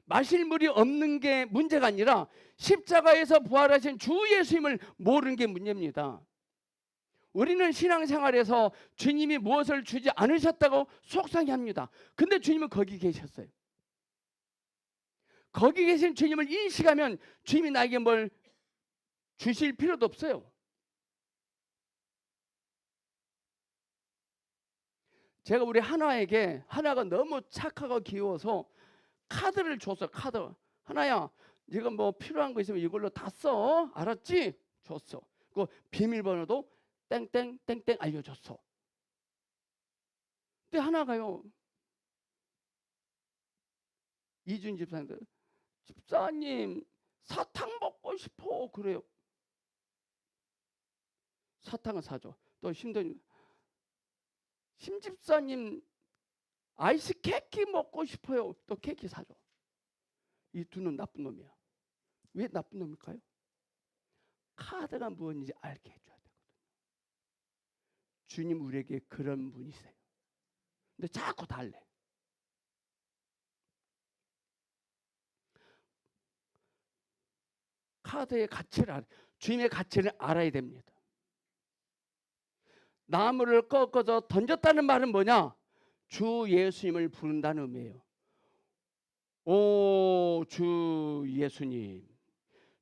마실 물이 없는 게 문제가 아니라 십자가에서 부활하신 주 예수님을 모르는 게 문제입니다. 우리는 신앙생활에서 주님이 무엇을 주지 않으셨다고 속상해합니다. 근데 주님은 거기 계셨어요. 거기 계신 주님을 인식하면 주님이 나에게 뭘 주실 필요도 없어요. 제가 우리 하나가 너무 착하고 귀여워서 카드를 줬어. 카드. 하나야, 네가 뭐 필요한 거 있으면 이걸로 다 써. 알았지? 줬어. 그 비밀번호도 땡땡 땡땡 알려줬어. 근데 하나가요. 이준 집사님들, 집사님 사탕 먹고 싶어 그래요. 사탕을 사줘. 또 심집사님 아이스 케이크 먹고 싶어요. 또 케이크 사줘. 이 두 놈 나쁜 놈이야. 왜 나쁜 놈일까요? 카드가 무엇인지 알게 해줘야 되거든요. 주님 우리에게 그런 분이세요. 근데 자꾸 달래. 카드의 가치를 주님의 가치를 알아야 됩니다. 나무를 꺾어서 던졌다는 말은 뭐냐? 주 예수님을 부른다는 의미예요. 오, 주 예수님.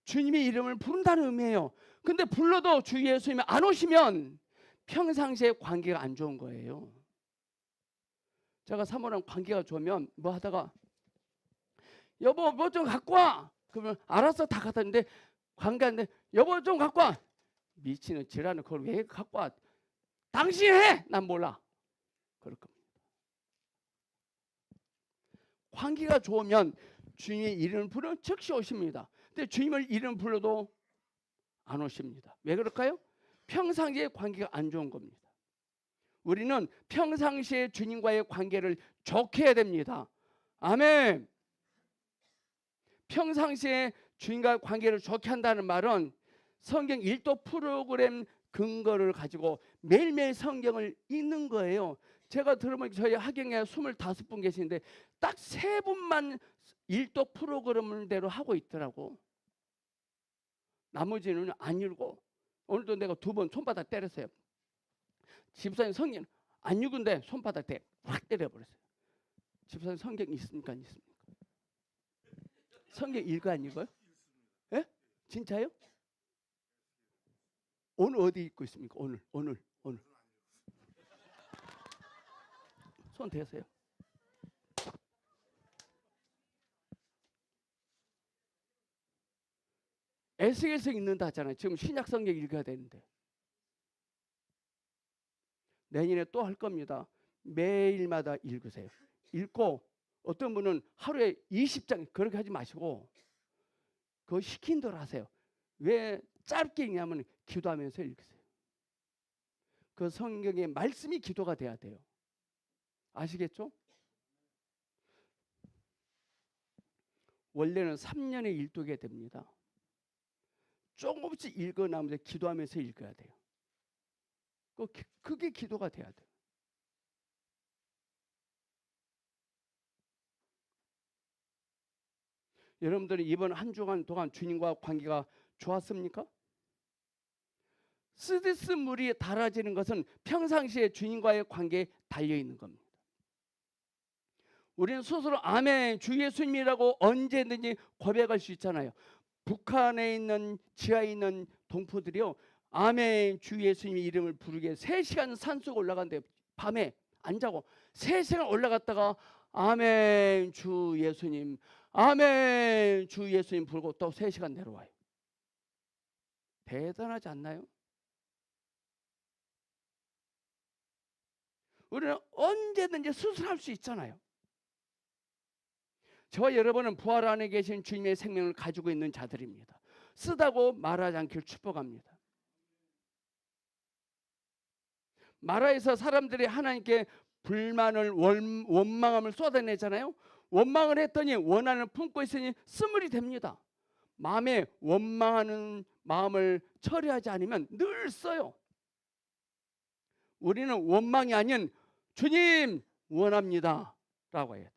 주님의 이름을 부른다는 의미예요. 근데 불러도 주 예수님이 안 오시면 평상시에 관계가 안 좋은 거예요. 제가 사모랑 관계가 좋으면 뭐 하다가 여보 뭐 좀 갖고 와. 그러면 알았어 다 갖다 주는데 관계하는데 여보 좀 갖고 와. 미치는 지랄은 그걸 왜 갖고 와. 당신 해. 난 몰라. 그럴 겁니다. 관계가 좋으면 주님의 이름을 부르면 즉시 오십니다. 근데 주님을 이름 불러도 안 오십니다. 왜 그럴까요? 평상시에 관계가 안 좋은 겁니다. 우리는 평상시에 주님과의 관계를 좋게 해야 됩니다. 아멘. 평상시에 주님과 관계를 좋게 한다는 말은 성경 1도 프로그램 근거를 가지고 매일매일 성경을 읽는 거예요. 제가 들으면 저희 학경에 25분 계시는데 딱 3분만 1도 프로그램대로 하고 있더라고. 나머지는 안 읽고 오늘도 내가 2번 손바닥 때렸어요. 집사님 성경 안 읽은데 손바닥 확 때려버렸어요. 집사님 성경 있습니까? 안 있습니까? 성경 읽어 안 읽어요? 예? 진짜요? 오늘 어디 읽고 있습니까? 오늘 손 대세요. 에스겔서 읽는다 하잖아요. 지금 신약 성경 읽어야 되는데 내년에 또 할 겁니다. 매일마다 읽으세요. 읽고 어떤 분은 하루에 20장 그렇게 하지 마시고 그거 시킨 대로 하세요. 왜 짧게 읽냐면 기도하면서 읽으세요. 그 성경의 말씀이 기도가 돼야 돼요. 아시겠죠? 원래는 3년에 읽게 됩니다. 조금씩 읽어나면서 기도하면서 읽어야 돼요. 그게 기도가 돼야 돼요. 여러분들이 이번 한 주간 동안 주님과 관계가 좋았습니까? 스트레스 물이 달아지는 것은 평상시에 주님과의 관계에 달려있는 겁니다. 우리는 스스로 아멘 주 예수님이라고 언제든지 고백할 수 있잖아요. 북한에 있는 지하에 있는 동포들이요. 아멘 주 예수님 이름을 부르게 3시간 산속 올라간대요. 밤에 안 자고 3시간 올라갔다가 아멘 주 예수님 아멘 주 예수님 부르고 또 3시간 내려와요. 대단하지 않나요? 우리는 언제든지 수술할 수 있잖아요. 저와 여러분은 부활 안에 계신 주님의 생명을 가지고 있는 자들입니다. 쓰다고 말하지 않기를 축복합니다. 마라에서 사람들이 하나님께 불만을 원망함을 쏟아내잖아요. 원망을 했더니 원한을 품고 있으니 스물이 됩니다. 마음에 원망하는 마음을 처리하지 않으면 늘 써요. 우리는 원망이 아닌 주님 원합니다 라고 해야 돼요.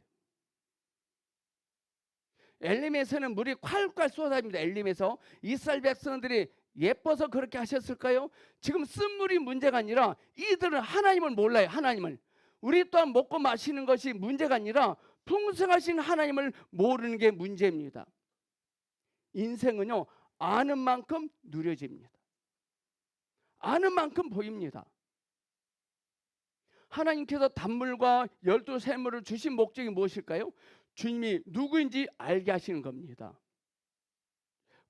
엘림에서는 물이 콸콸 쏟아집니다. 엘림에서 이스라엘 백성들이 예뻐서 그렇게 하셨을까요? 지금 쓴 물이 문제가 아니라 이들은 하나님을 몰라요. 하나님을. 우리 또한 먹고 마시는 것이 문제가 아니라 풍성하신 하나님을 모르는 게 문제입니다. 인생은요 아는 만큼 누려집니다. 아는 만큼 보입니다. 하나님께서 단물과 12샘물을 주신 목적이 무엇일까요? 주님이 누구인지 알게 하시는 겁니다.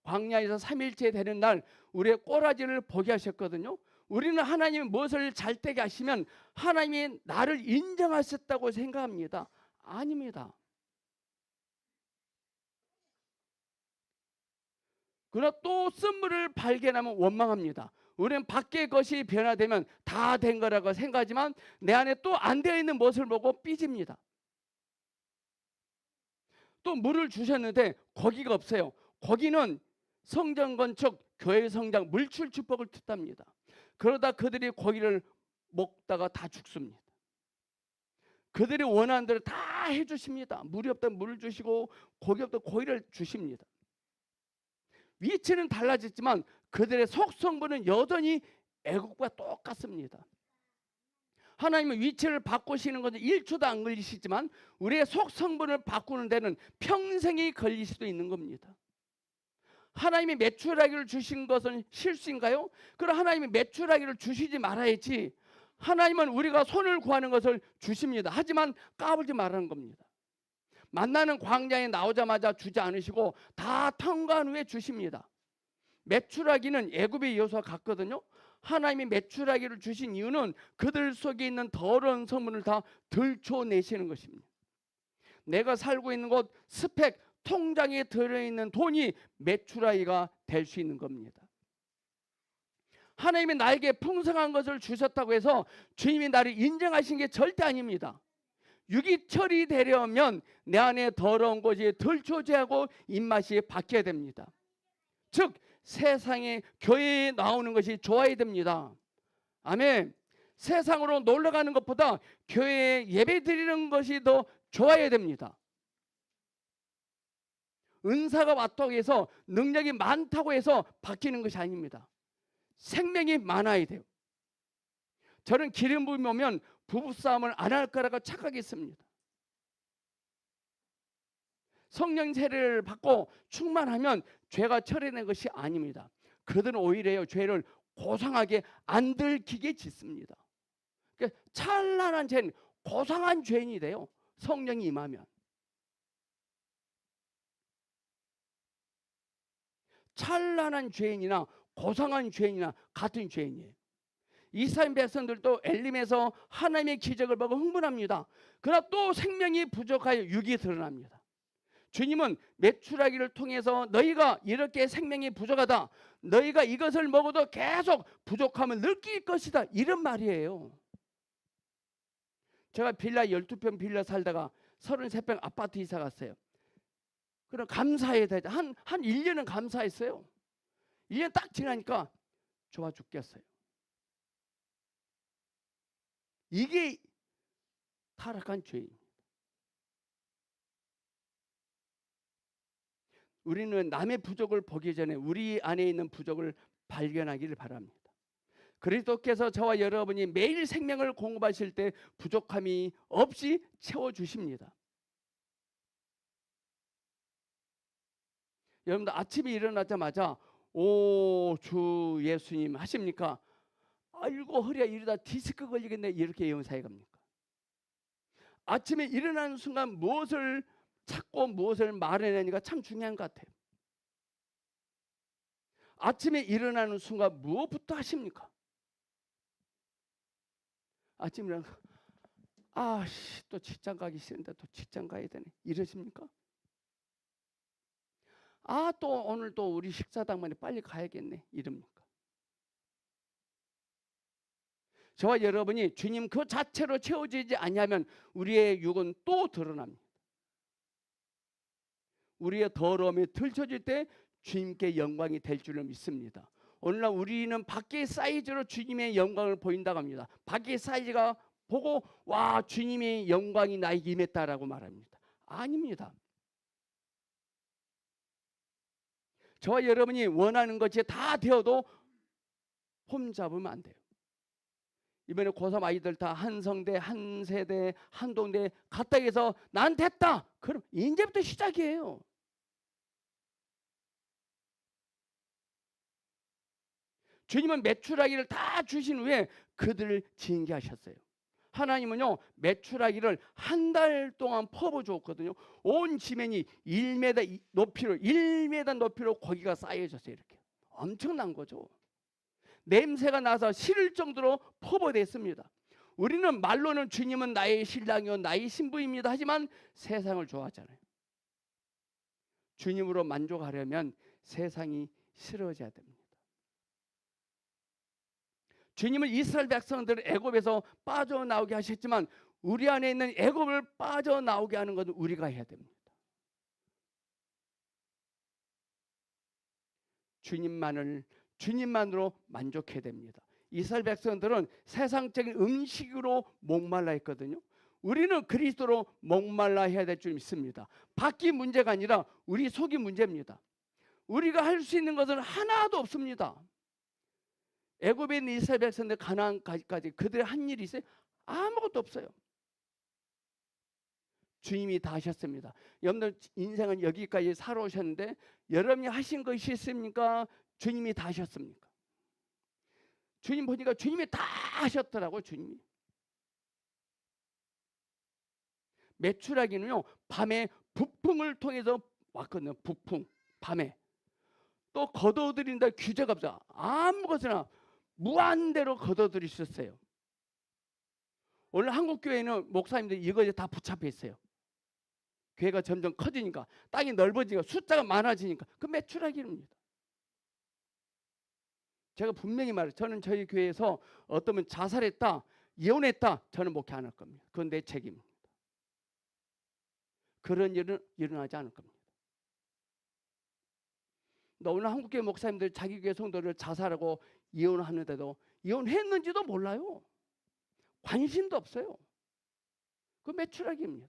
광야에서 3일째 되는 날 우리의 꼬라지를 보게 하셨거든요. 우리는 하나님이 무엇을 잘되게 하시면 하나님이 나를 인정하셨다고 생각합니다. 아닙니다. 그러나 또 쓴물을 발견하면 원망합니다. 우리는 밖의 것이 변화되면 다 된 거라고 생각하지만 내 안에 또 안 되어 있는 것을 보고 삐집니다. 또 물을 주셨는데 고기가 없어요. 고기는 성전 건축, 교회 성장, 물출 축복을 뜻합니다. 그러다 그들이 고기를 먹다가 다 죽습니다. 그들이 원하는 대로 다 해주십니다. 물이 없다면 물을 주시고 고기 없다면 고기를 주십니다. 위치는 달라졌지만 그들의 속성분은 여전히 애국과 똑같습니다. 하나님은 위치를 바꾸시는 것은 1초도 안 걸리시지만 우리의 속성분을 바꾸는 데는 평생이 걸릴 수도 있는 겁니다. 하나님이 메추라기를 주신 것은 실수인가요? 그럼 하나님이 메추라기를 주시지 말아야지. 하나님은 우리가 손을 구하는 것을 주십니다. 하지만 까불지 말라는 겁니다. 만나는 광야에 나오자마자 주지 않으시고 다 통과한 후에 주십니다. 메추라기는 애굽의 요소와 같거든요. 하나님이 메추라기를 주신 이유는 그들 속에 있는 더러운 성분을 다 들춰내시는 것입니다. 내가 살고 있는 곳 스펙 통장에 들어있는 돈이 메추라기가 될 수 있는 겁니다. 하나님이 나에게 풍성한 것을 주셨다고 해서 주님이 나를 인정하신 게 절대 아닙니다. 유기철이 되려면 내 안에 더러운 것이 들춰지고 입맛이 바뀌어야 됩니다. 즉 세상에 교회에 나오는 것이 좋아야 됩니다. 아멘. 세상으로 놀러 가는 것보다 교회에 예배 드리는 것이 더 좋아야 됩니다. 은사가 왔다고 해서 능력이 많다고 해서 바뀌는 것이 아닙니다. 생명이 많아야 돼요. 저는 기름 부음이 오면 부부싸움을 안 할 거라고 착각했습니다. 성령 세례를 받고 충만하면 죄가 처리되는 것이 아닙니다. 그들은 오히려 죄를 고상하게 안 들키게 짓습니다. 그러니까 찬란한 죄는 고상한 죄인이 돼요. 성령이 임하면. 찬란한 죄인이나 고상한 죄인이나 같은 죄인이에요. 이스라엘 백성들도 엘림에서 하나님의 기적을 보고 흥분합니다. 그러나 또 생명이 부족하여 육이 드러납니다. 주님은 메추라기를 통해서 너희가 이렇게 생명이 부족하다, 너희가 이것을 먹어도 계속 부족함을 느낄 것이다, 이런 말이에요. 제가 빌라 12평 빌라 살다가 33평 아파트 이사 갔어요. 그럼 감사해야 되죠. 한 1년은 감사했어요. 1년 딱 지나니까 좋아 죽겠어요. 이게 타락한 죄입니다. 우리는 남의 부족을 보기 전에 우리 안에 있는 부족을 발견하기를 바랍니다. 그리스도께서 저와 여러분이 매일 생명을 공급하실 때 부족함이 없이 채워주십니다. 여러분들 아침에 일어나자마자 오 주 예수님 하십니까? 아이고 허리야 이러다 디스크 걸리겠네, 이렇게 영사에 갑니까? 아침에 일어나는 순간 무엇을 찾고 무엇을 말해내니까 참 중요한 것 같아요. 아침에 일어나는 순간 무엇부터 하십니까? 아침에 일어나서 아씨 또 직장 가기 싫은데 또 직장 가야 되네, 이러십니까? 아 또 오늘 또 우리 식사당만에 빨리 가야겠네, 이럽니까? 저와 여러분이 주님 그 자체로 채워지지 아니하면 우리의 육은 또 드러납니다. 우리의 더러움이 들춰질 때 주님께 영광이 될 줄을 믿습니다. 오늘날 우리는 밖의 사이즈로 주님의 영광을 보인다고 합니다. 밖의 사이즈가 보고 와 주님의 영광이 나에게 임했다라고 말합니다. 아닙니다. 저와 여러분이 원하는 것이 다 되어도 폼 잡으면 안 돼요. 이번에 고3 아이들 다 한성대, 한세대, 한동대 갔다 해서 난 됐다. 그럼 이제부터 시작이에요. 주님은 메추라기를 다 주신 후에 그들을 징계하셨어요. 하나님은요 메추라기를 한 달 동안 퍼부어줬거든요. 온 지면이 1m 높이로 고기가 쌓여졌어요. 이렇게 엄청난 거죠. 냄새가 나서 싫을 정도로 퍼부어댔습니다. 우리는 말로는 주님은 나의 신랑이요 나의 신부입니다 하지만 세상을 좋아하잖아요. 주님으로 만족하려면 세상이 싫어져야 됩니다. 주님은 이스라엘 백성들을 애굽에서 빠져나오게 하셨지만 우리 안에 있는 애굽을 빠져나오게 하는 것은 우리가 해야 됩니다. 주님만으로 만족해야 됩니다. 이스라엘 백성들은 세상적인 음식으로 목말라 했거든요. 우리는 그리스도로 목말라 해야 될 줄 믿습니다. 밖이 문제가 아니라 우리 속이 문제입니다. 우리가 할 수 있는 것은 하나도 없습니다. 애굽에 있는 이스라엘 백성들 가나안까지 그들의 한 일이 있어요? 아무것도 없어요. 주님이 다 하셨습니다. 여러분들 인생은 여기까지 살아오셨는데 여러분이 하신 것이 있습니까? 주님이 다 하셨습니까? 주님 보니까 주님이 다 하셨더라고요. 주님이. 메추라기는요 밤에 북풍을 통해서 왔거든요. 북풍 밤에. 또 걷어들인다 규제가 없어. 아무것이나 무한대로 걷어들일 수 있어요. 오늘 한국 교회는 목사님들이 이거에 다 붙잡혀 있어요. 교회가 점점 커지니까 땅이 넓어지니까 숫자가 많아지니까 그 메추라기입니다. 제가 분명히 말해요. 저는 저희 교회에서 어떤 분 자살했다, 이혼했다, 저는 목회 안 할 겁니다. 그건 내 책임입니다. 그런 일은 일어나지 않을 겁니다. 오늘 한국교회 목사님들 자기 교회 성도를 자살하고 이혼하는데도 이혼했는지도 몰라요. 관심도 없어요. 그 메추라기입니다.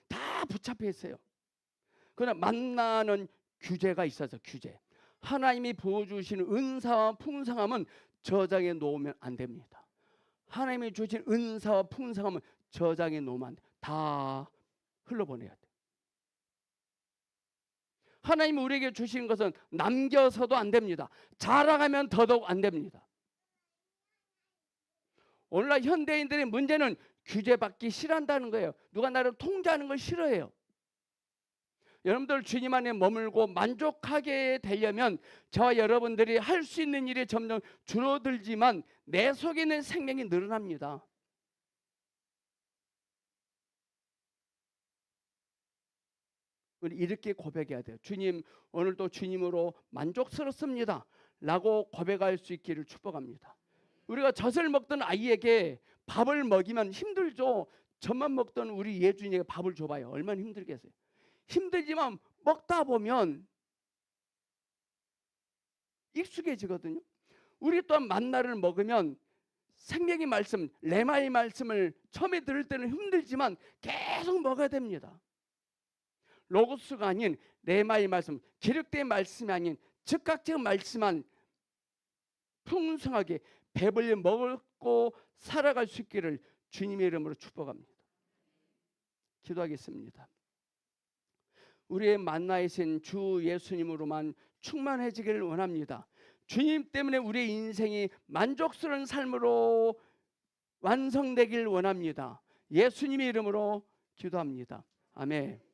다 붙잡혀 있어요. 그러나 만나는 규제가 있어서 규제. 하나님이 부어주시는 은사와 풍성함은 저장해 놓으면 안 됩니다. 하나님이 주신 은사와 풍성함은 저장해 놓으면 안 돼. 다 흘러보내야 돼. 하나님이 우리에게 주신 것은 남겨서도 안 됩니다. 자랑하면 더더욱 안 됩니다. 오늘날 현대인들의 문제는 규제받기 싫어한다는 거예요. 누가 나를 통제하는 걸 싫어해요. 여러분들 주님 안에 머물고 만족하게 되려면 저와 여러분들이 할 수 있는 일이 점점 줄어들지만 내 속에 있는 생명이 늘어납니다. 우리 이렇게 고백해야 돼요. 주님, 오늘도 주님으로 만족스럽습니다 라고 고백할 수 있기를 축복합니다. 우리가 젖을 먹던 아이에게 밥을 먹이면 힘들죠. 젖만 먹던 우리 예준이에게 밥을 줘봐요. 얼마나 힘들겠어요. 힘들지만 먹다 보면 익숙해지거든요. 우리 또한 만나를 먹으면 생명의 말씀, 레마의 말씀을 처음에 들을 때는 힘들지만 계속 먹어야 됩니다. 로고스가 아닌 레마의 말씀, 기록된 말씀이 아닌 즉각적 말씀만 풍성하게 배불리 먹고 살아갈 수 있기를 주님의 이름으로 축복합니다. 기도하겠습니다. 우리의 만나에 신 주 예수님으로만 충만해지기를 원합니다. 주님 때문에 우리의 인생이 만족스러운 삶으로 완성되길 원합니다. 예수님의 이름으로 기도합니다. 아멘.